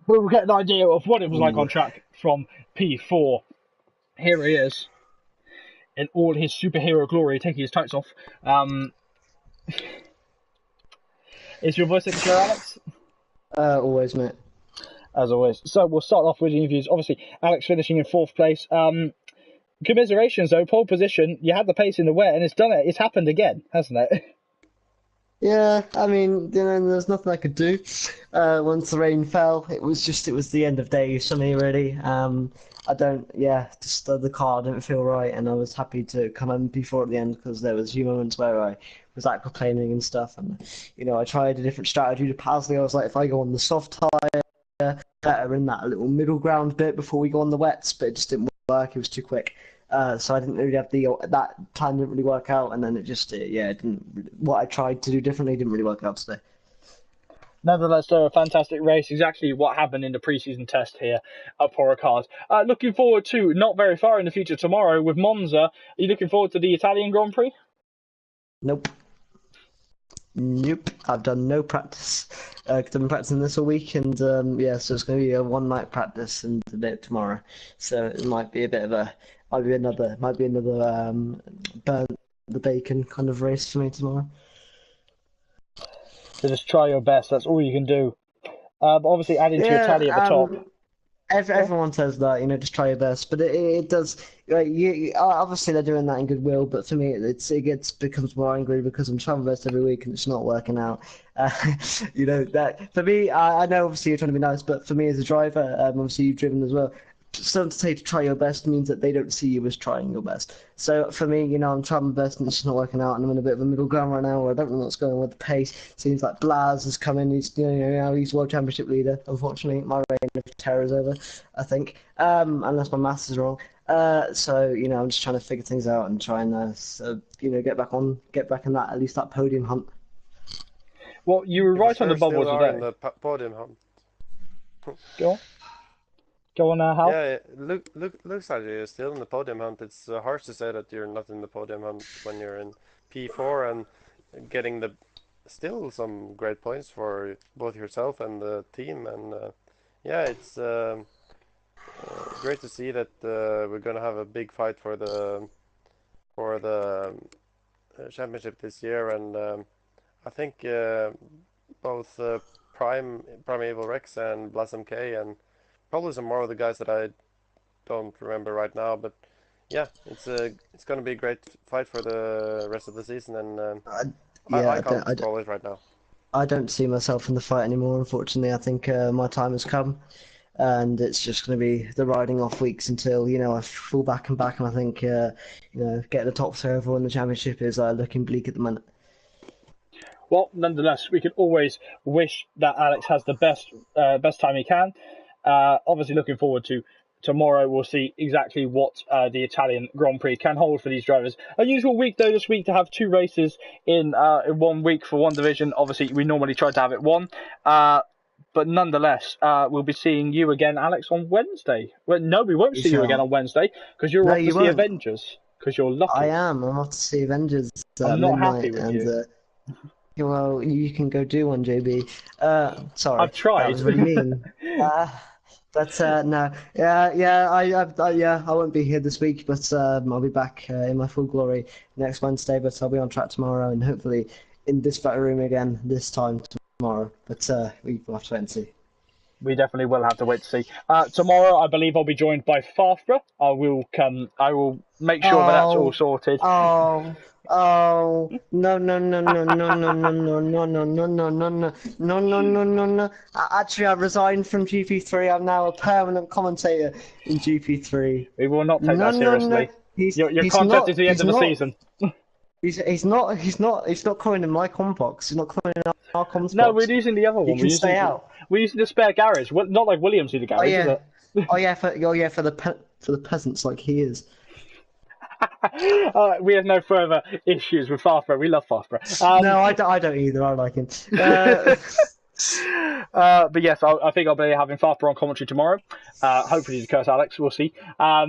But we'll get an idea of what it was like on track from P4. Here he is, in all his superhero glory, taking his tights off. Is your voice clear, Alex? Always, mate. As always. So we'll start off with the interviews. Obviously, Alex finishing in 4th place. Commiserations, though, pole position. You had the pace in the wet, and it's done it. It's happened again, hasn't it? Yeah, I mean, there's nothing I could do. Once the rain fell, it was the end of days for me, really. The car didn't feel right, and I was happy to come home P4 at the end because there was a few moments where I was like complaining and stuff, and I tried a different strategy to Pasley. I was like, if I go on the soft tyre, better in that little middle ground bit before we go on the wets, but it just didn't work. It was too quick. So I didn't really have that plan didn't really work out, and then it just didn't. What I tried to do differently didn't really work out today. Nevertheless, a fantastic race. Exactly what happened in the pre-season test here at Poracard. Looking forward to not very far in the future tomorrow with Monza. Are you looking forward to the Italian Grand Prix? Nope. I've done no practice. I've been practicing this all week, and so it's going to be a one-night practice and a bit tomorrow. So it might be another burn the bacon kind of race for me tomorrow. So just try your best. That's all you can do. But obviously, adding to your tally at the top. Everyone says that, just try your best, but it does. Like, obviously they're doing that in goodwill, but for me, it becomes more angry because I'm trying my best every week and it's not working out. That for me, I know obviously you're trying to be nice, but for me as a driver, obviously you've driven as well. Something to say to try your best means that they don't see you as trying your best. So for me, I'm trying my best and it's just not working out, and I'm in a bit of a middle ground right now where I don't know what's going on with the pace. Seems like Blaz has come in. He's he's World Championship leader. Unfortunately, my reign of terror is over, I think, unless my maths is wrong. So I'm just trying to figure things out and try and get back in that at least that podium hunt. Well, you were right on the bubble today. In the podium hunt. Go on. Go on, Hal. Yeah, looks like you're still in the podium hunt. It's harsh to say that you're not in the podium hunt when you're in P4 and getting still some great points for both yourself and the team. And it's great to see that we're gonna have a big fight for the championship this year. And I think both Primeval Rex and Blossom K and probably some more of the guys that I don't remember right now, but yeah, it's going to be a great fight for the rest of the season, and I can't call it right now. I don't see myself in the fight anymore, unfortunately. I think my time has come, and it's just going to be the riding off weeks until I fall back, and I think getting the top three overall in the championship is looking bleak at the minute. Well, nonetheless, we can always wish that Alex has the best time he can. Obviously, looking forward to tomorrow. We'll see exactly what the Italian Grand Prix can hold for these drivers. Unusual week, though, this week to have 2 races in 1 week for one division. Obviously, we normally try to have it one. But nonetheless, we'll be seeing you again, Alex, on Wednesday. Well, no, we won't see you again on Wednesday because you're off to see Avengers. Because you're lucky. I am. I'm off to see Avengers. I'm not happy with you. Well, you can go do one, JB. Sorry. I've tried. That was really mean. But no, I won't be here this week, but I'll be back in my full glory next Wednesday. But I'll be on track tomorrow, and hopefully in this battle room again this time tomorrow. But we'll have to wait and see. We definitely will have to wait to see. Tomorrow, I believe I'll be joined by Farfra. I will make sure that's all sorted. Oh, Oh no no no no no no no no no no no no no no no no no no no. Actually, I resigned from GP3. I'm now a permanent commentator in GP3. We will not take No that no no. seriously. He's Your he's contract is not the end he's of the not season. he's not coming in my comms box. He's not coming in our comms No, we're box. using the other He one. can stay out. We're using the spare garage. Well, not like Williams do the Oh garage, is yeah. it? Oh yeah for the peasants like he is. We have no further issues with Farfra. We love Farfra. No, I don't either. I like him. But yes, I think I'll be having Farfra on commentary tomorrow. Hopefully to curse Alex. We'll see. But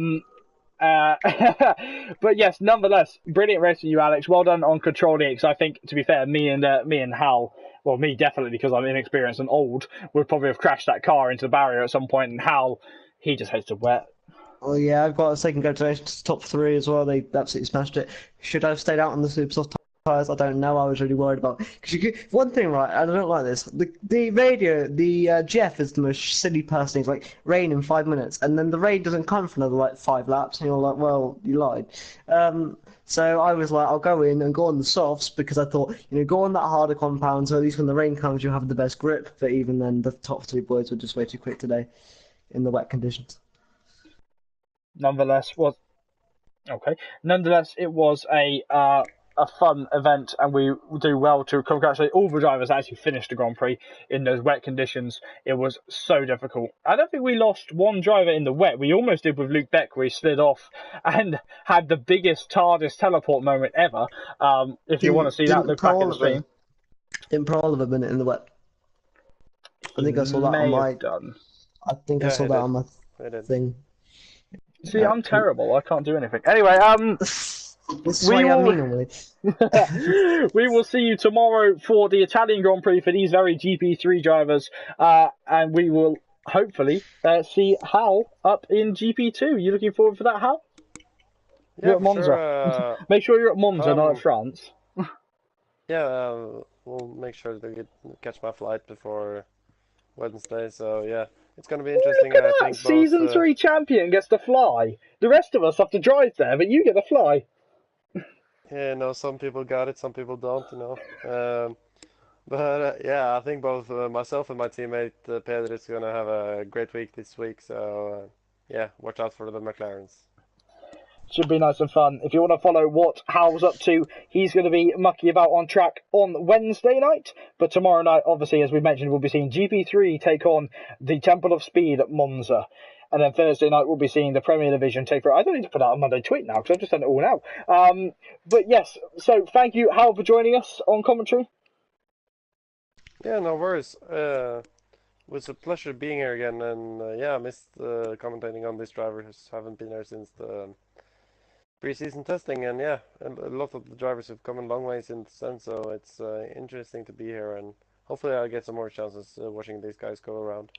yes, nonetheless, brilliant race from you, Alex. Well done on controlling it. Because I think, to be fair, me and Hal, well, me definitely because I'm inexperienced and old, would probably have crashed that car into the barrier at some point. And Hal, he just hates to wet. Oh yeah, I've got to say congratulations to top three as well. They absolutely smashed it. Should I have stayed out on the super soft tires? I don't know. I was really worried about because one thing, right? I don't like this. The radio, Jeff is the most silly person. He's like rain in 5 minutes, and then the rain doesn't come for another like 5 laps, and you're like, well, you lied. So I was like, I'll go in and go on the softs because I thought, go on that harder compound, so at least when the rain comes, you'll have the best grip. But even then, the top three boys were just way too quick today in the wet conditions. Nonetheless, it was a fun event, and we do well to congratulate all the drivers that actually finished the Grand Prix in those wet conditions. It was so difficult. I don't think we lost one driver in the wet. We almost did with Luke Beck, where he slid off and had the biggest TARDIS teleport moment ever. If you want to see that, look back at the stream. Didn't put all of a minute in the wet. I think I saw that on my. I think I saw that on my thing. See, I'm terrible. I can't do anything. Anyway, this is why I'm normally. We will see you tomorrow for the Italian Grand Prix for these very GP3 drivers, and we will hopefully see Hal up in GP2. You looking forward for that, Hal? Yeah, you're at Monza. Sure, make sure you're at Monza, not at France. Yeah, we'll make sure to catch my flight before Wednesday. So yeah. It's going to be interesting. Look at that! Season 3 champion gets to fly. The rest of us have to drive there, but you get to fly. Yeah, no, some people got it, some people don't, But yeah, I think both myself and my teammate Pedro is going to have a great week this week. So yeah, watch out for the McLarens. Should be nice and fun. If you want to follow what Hal's up to, he's going to be mucking about on track on Wednesday night. But tomorrow night, obviously, as we mentioned, we'll be seeing GP3 take on the Temple of Speed at Monza. And then Thursday night, we'll be seeing the Premier Division take for. I don't need to put out a Monday tweet now because I've just done it all now. But yes, so thank you, Hal, for joining us on commentary. Yeah, no worries. It was a pleasure being here again. And yeah, I missed commentating on these drivers. Haven't been here since the pre-season testing, and yeah, a lot of the drivers have come a long way since then, so it's interesting to be here, and hopefully I'll get some more chances watching these guys go around.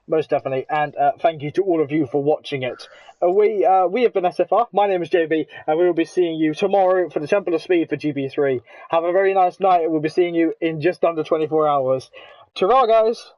Most definitely, and thank you to all of you for watching it. We have been SFR, my name is JB, and we will be seeing you tomorrow for the Temple of Speed for GP3. Have a very nice night, and we'll be seeing you in just under 24 hours. Ta-ra, guys!